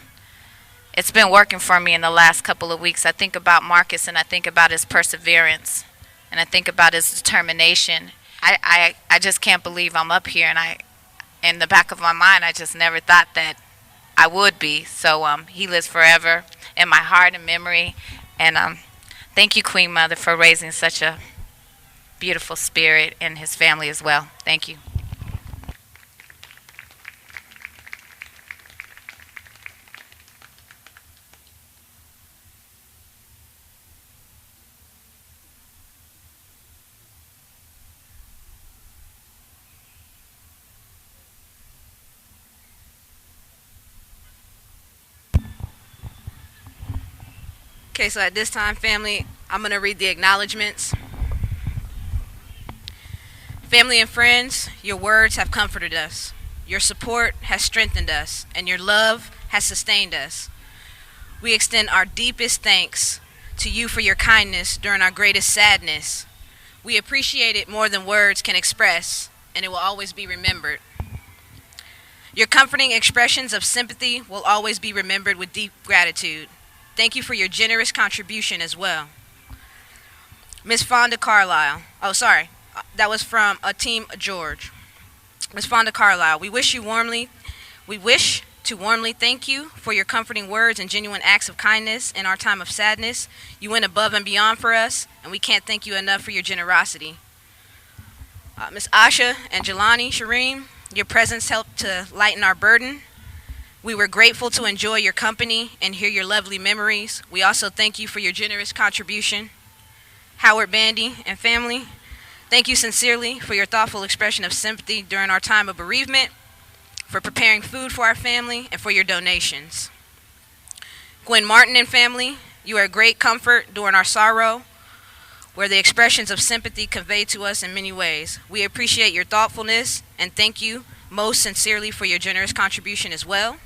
It's been working for me in the last couple of weeks. I think about Marcus, and I think about his perseverance, and I think about his determination. I just can't believe I'm up here, and in the back of my mind, I just never thought that I would be. So he lives forever in my heart and memory. And thank you, Queen Mother, for raising such a beautiful spirit and his family as well. Thank you. Okay, so at this time, family, I'm going to read the acknowledgments. Family and friends, your words have comforted us. Your support has strengthened us, and your love has sustained us. We extend our deepest thanks to you for your kindness during our greatest sadness. We appreciate it more than words can express, and it will always be remembered. Your comforting expressions of sympathy will always be remembered with deep gratitude. Thank you for your generous contribution as well. Miss Fonda Carlisle. Oh, sorry. That was from a Team George. Miss Fonda Carlisle, we wish to warmly thank you for your comforting words and genuine acts of kindness in our time of sadness. You went above and beyond for us, and we can't thank you enough for your generosity. Miss Asha and Jelani Shareem, your presence helped to lighten our burden. We were grateful to enjoy your company and hear your lovely memories. We also thank you for your generous contribution. Howard Bandy and family, thank you sincerely for your thoughtful expression of sympathy during our time of bereavement, for preparing food for our family, and for your donations. Gwen Martin and family, you are a great comfort during our sorrow, where the expressions of sympathy conveyed to us in many ways. We appreciate your thoughtfulness and thank you most sincerely for your generous contribution as well.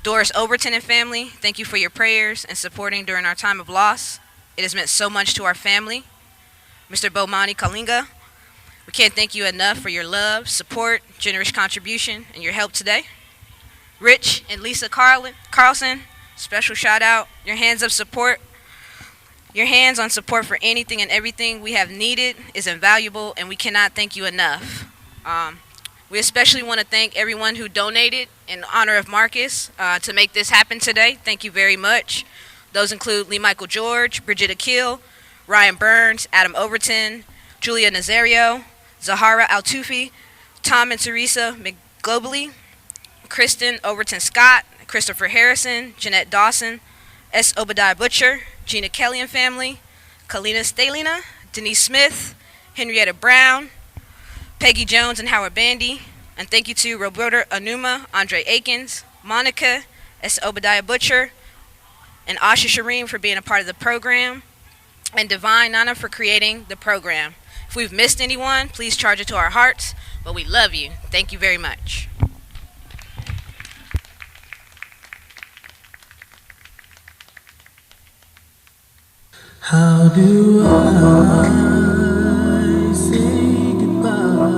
Doris Overton and family, thank you for your prayers and supporting during our time of loss. It has meant so much to our family. Mr. Bomani Kalinga, we can't thank you enough for your love, support, generous contribution, and your help today. Rich and Lisa Carlson, special shout out. Your hands on support for anything and everything we have needed is invaluable, and we cannot thank you enough. We especially want to thank everyone who donated in honor of Marcus to make this happen today. Thank you very much. Those include Lee Michael George, Brigitta Keel, Ryan Burns, Adam Overton, Julia Nazario, Zahara Altufi, Tom and Teresa McGlobally, Kristen Overton Scott, Christopher Harrison, Jeanette Dawson, S. Obadiah Butcher, Gina Kelly and family, Kalina Stalina, Denise Smith, Henrietta Brown, Peggy Jones and Howard Bandy, and thank you to Roberta Anuma, Andre Akins, Monica, S. Obadiah Butcher, and Asha Shireen for being a part of the program, and Divine Nana for creating the program. If we've missed anyone, please charge it to our hearts, but we love you. Thank you very much. How do I say goodbye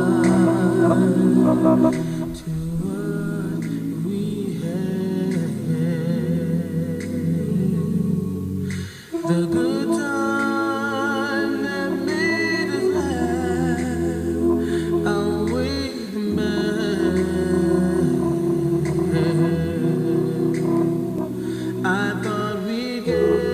to what we had? The good time that made us laugh, outweigh the bad. I thought we'd get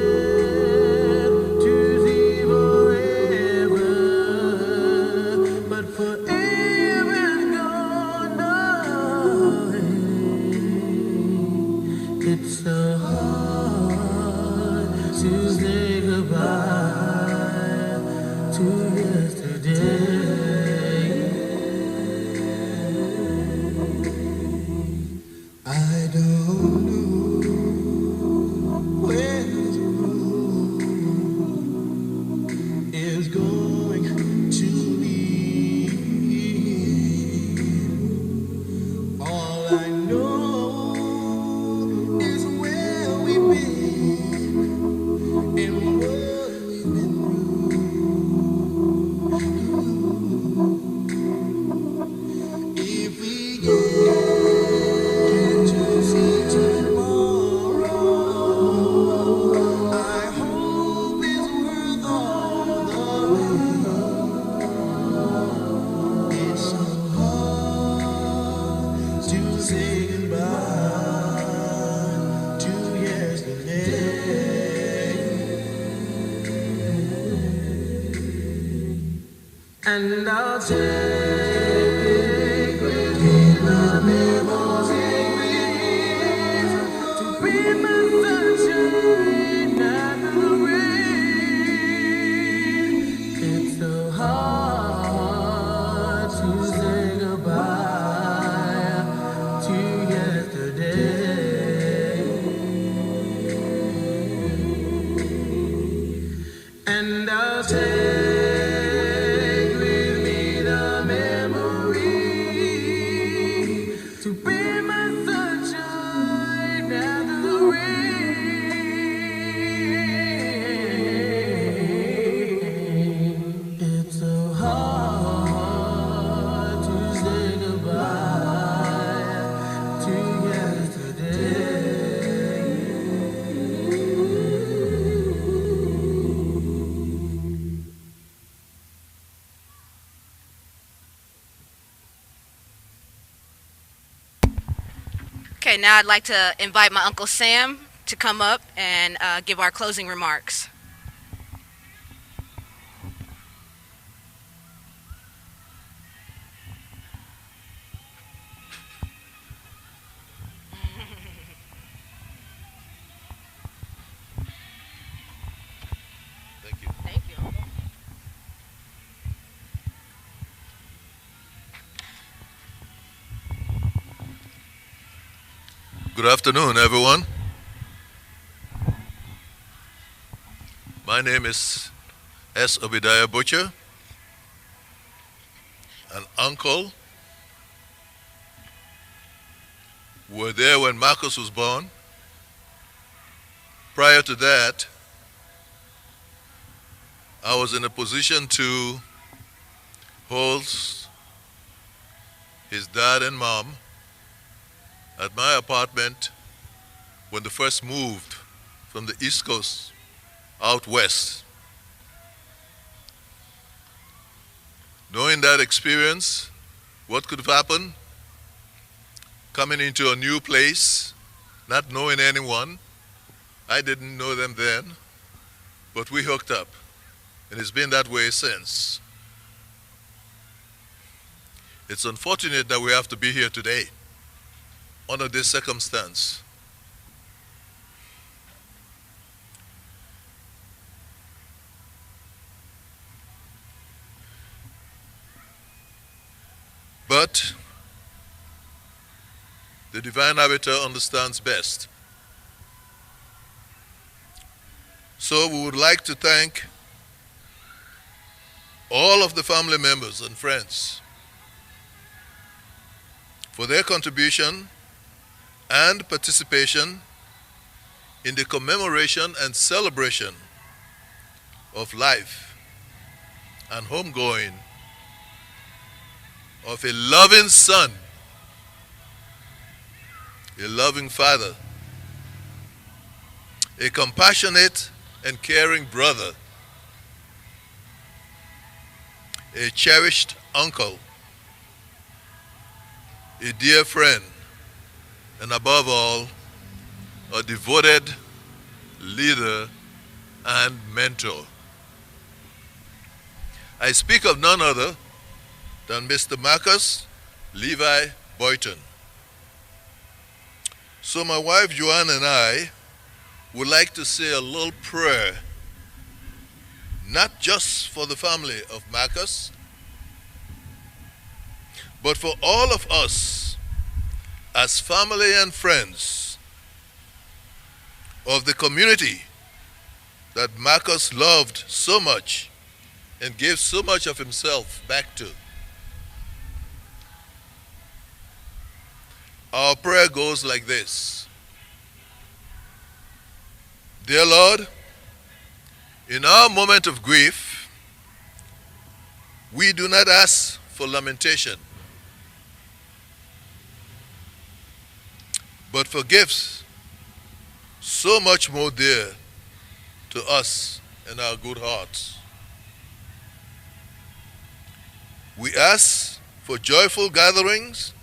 it's so hard to say goodbye to yesterday. I don't know where this road is going to lead. All I know and I'll take with me the memories to be my sunshine after the rain. It's so hard to say goodbye to yesterday, and I'll take Okay, now I'd like to invite my Uncle Sam to come up and give our closing remarks. Thank you. Thank you, Uncle. Good afternoon, everyone. My name is S. Obadiah Butcher, an uncle were there when Marcus was born. Prior to that, I was in a position to host his dad and mom at my apartment when they first moved from the East Coast out west. Knowing that experience, what could have happened? Coming into a new place, not knowing anyone. I didn't know them then, but we hooked up. And it's been that way since. It's unfortunate that we have to be here today under this circumstance. But the divine arbiter understands best. So we would like to thank all of the family members and friends for their contribution and participation in the commemoration and celebration of life and homegoing of a loving son, a loving father, a compassionate and caring brother, a cherished uncle, a dear friend, and above all, a devoted leader and mentor. I speak of none other than Mr. Marquex Levi Boynton. So my wife Joanne and I would like to say a little prayer, not just for the family of Marquex, but for all of us as family and friends of the community that Marquex loved so much and gave so much of himself back to. Our prayer goes like this. Dear Lord, in our moment of grief, we do not ask for lamentation, but for gifts so much more dear to us and our good hearts. We ask for joyful gatherings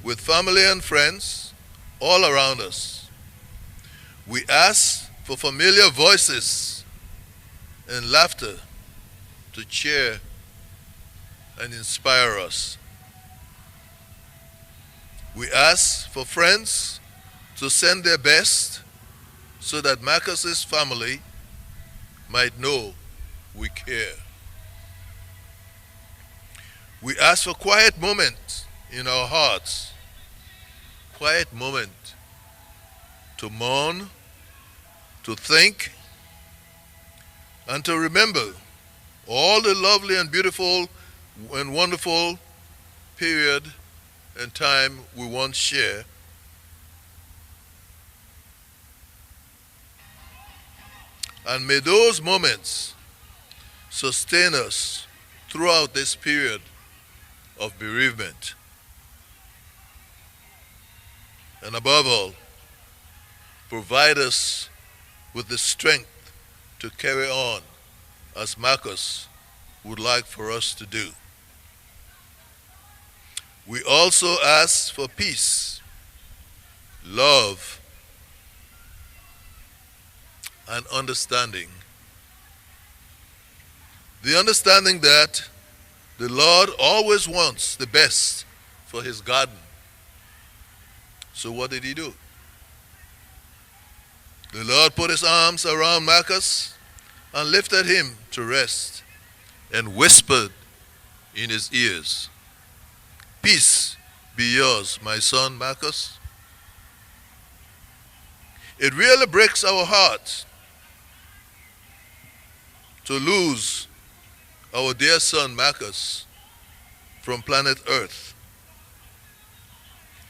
with family and friends all around us. We ask for familiar voices and laughter to cheer and inspire us. We ask for friends to send their best so that Marquex's family might know we care. We ask for quiet moments in our hearts, quiet moment to mourn, to think, and to remember all the lovely and beautiful and wonderful period and time we once shared. And may those moments sustain us throughout this period of bereavement. And above all, provide us with the strength to carry on as Marquex would like for us to do. We also ask for peace, love, and understanding. The understanding that the Lord always wants the best for his garden. So what did he do? The Lord put his arms around Marquex and lifted him to rest and whispered in his ears, "Peace be yours, my son Marquex." It really breaks our hearts to lose our dear son Marquex from planet Earth.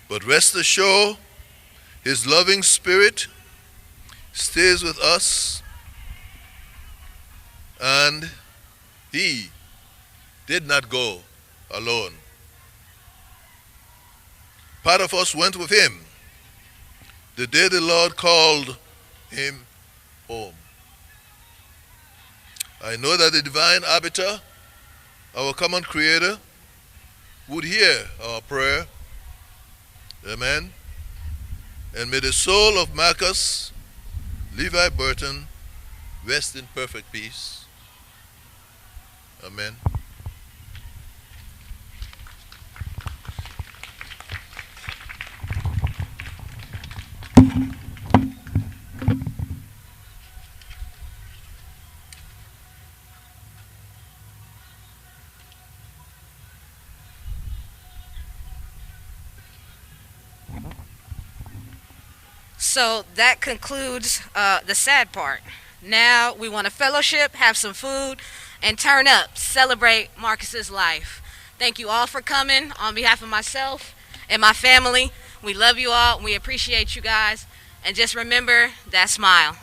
But rest assured His loving spirit stays with us, and he did not go alone. Part of us went with him the day the Lord called him home. I know that the divine arbiter, our common creator, would hear our prayer. Amen. And may the soul of Marquex Levi Boynton rest in perfect peace. Amen. So that concludes the sad part. Now we want to fellowship, have some food, and turn up, celebrate Marquex's life. Thank you all for coming. On behalf of myself and my family, we love you all. We appreciate you guys. And just remember that smile.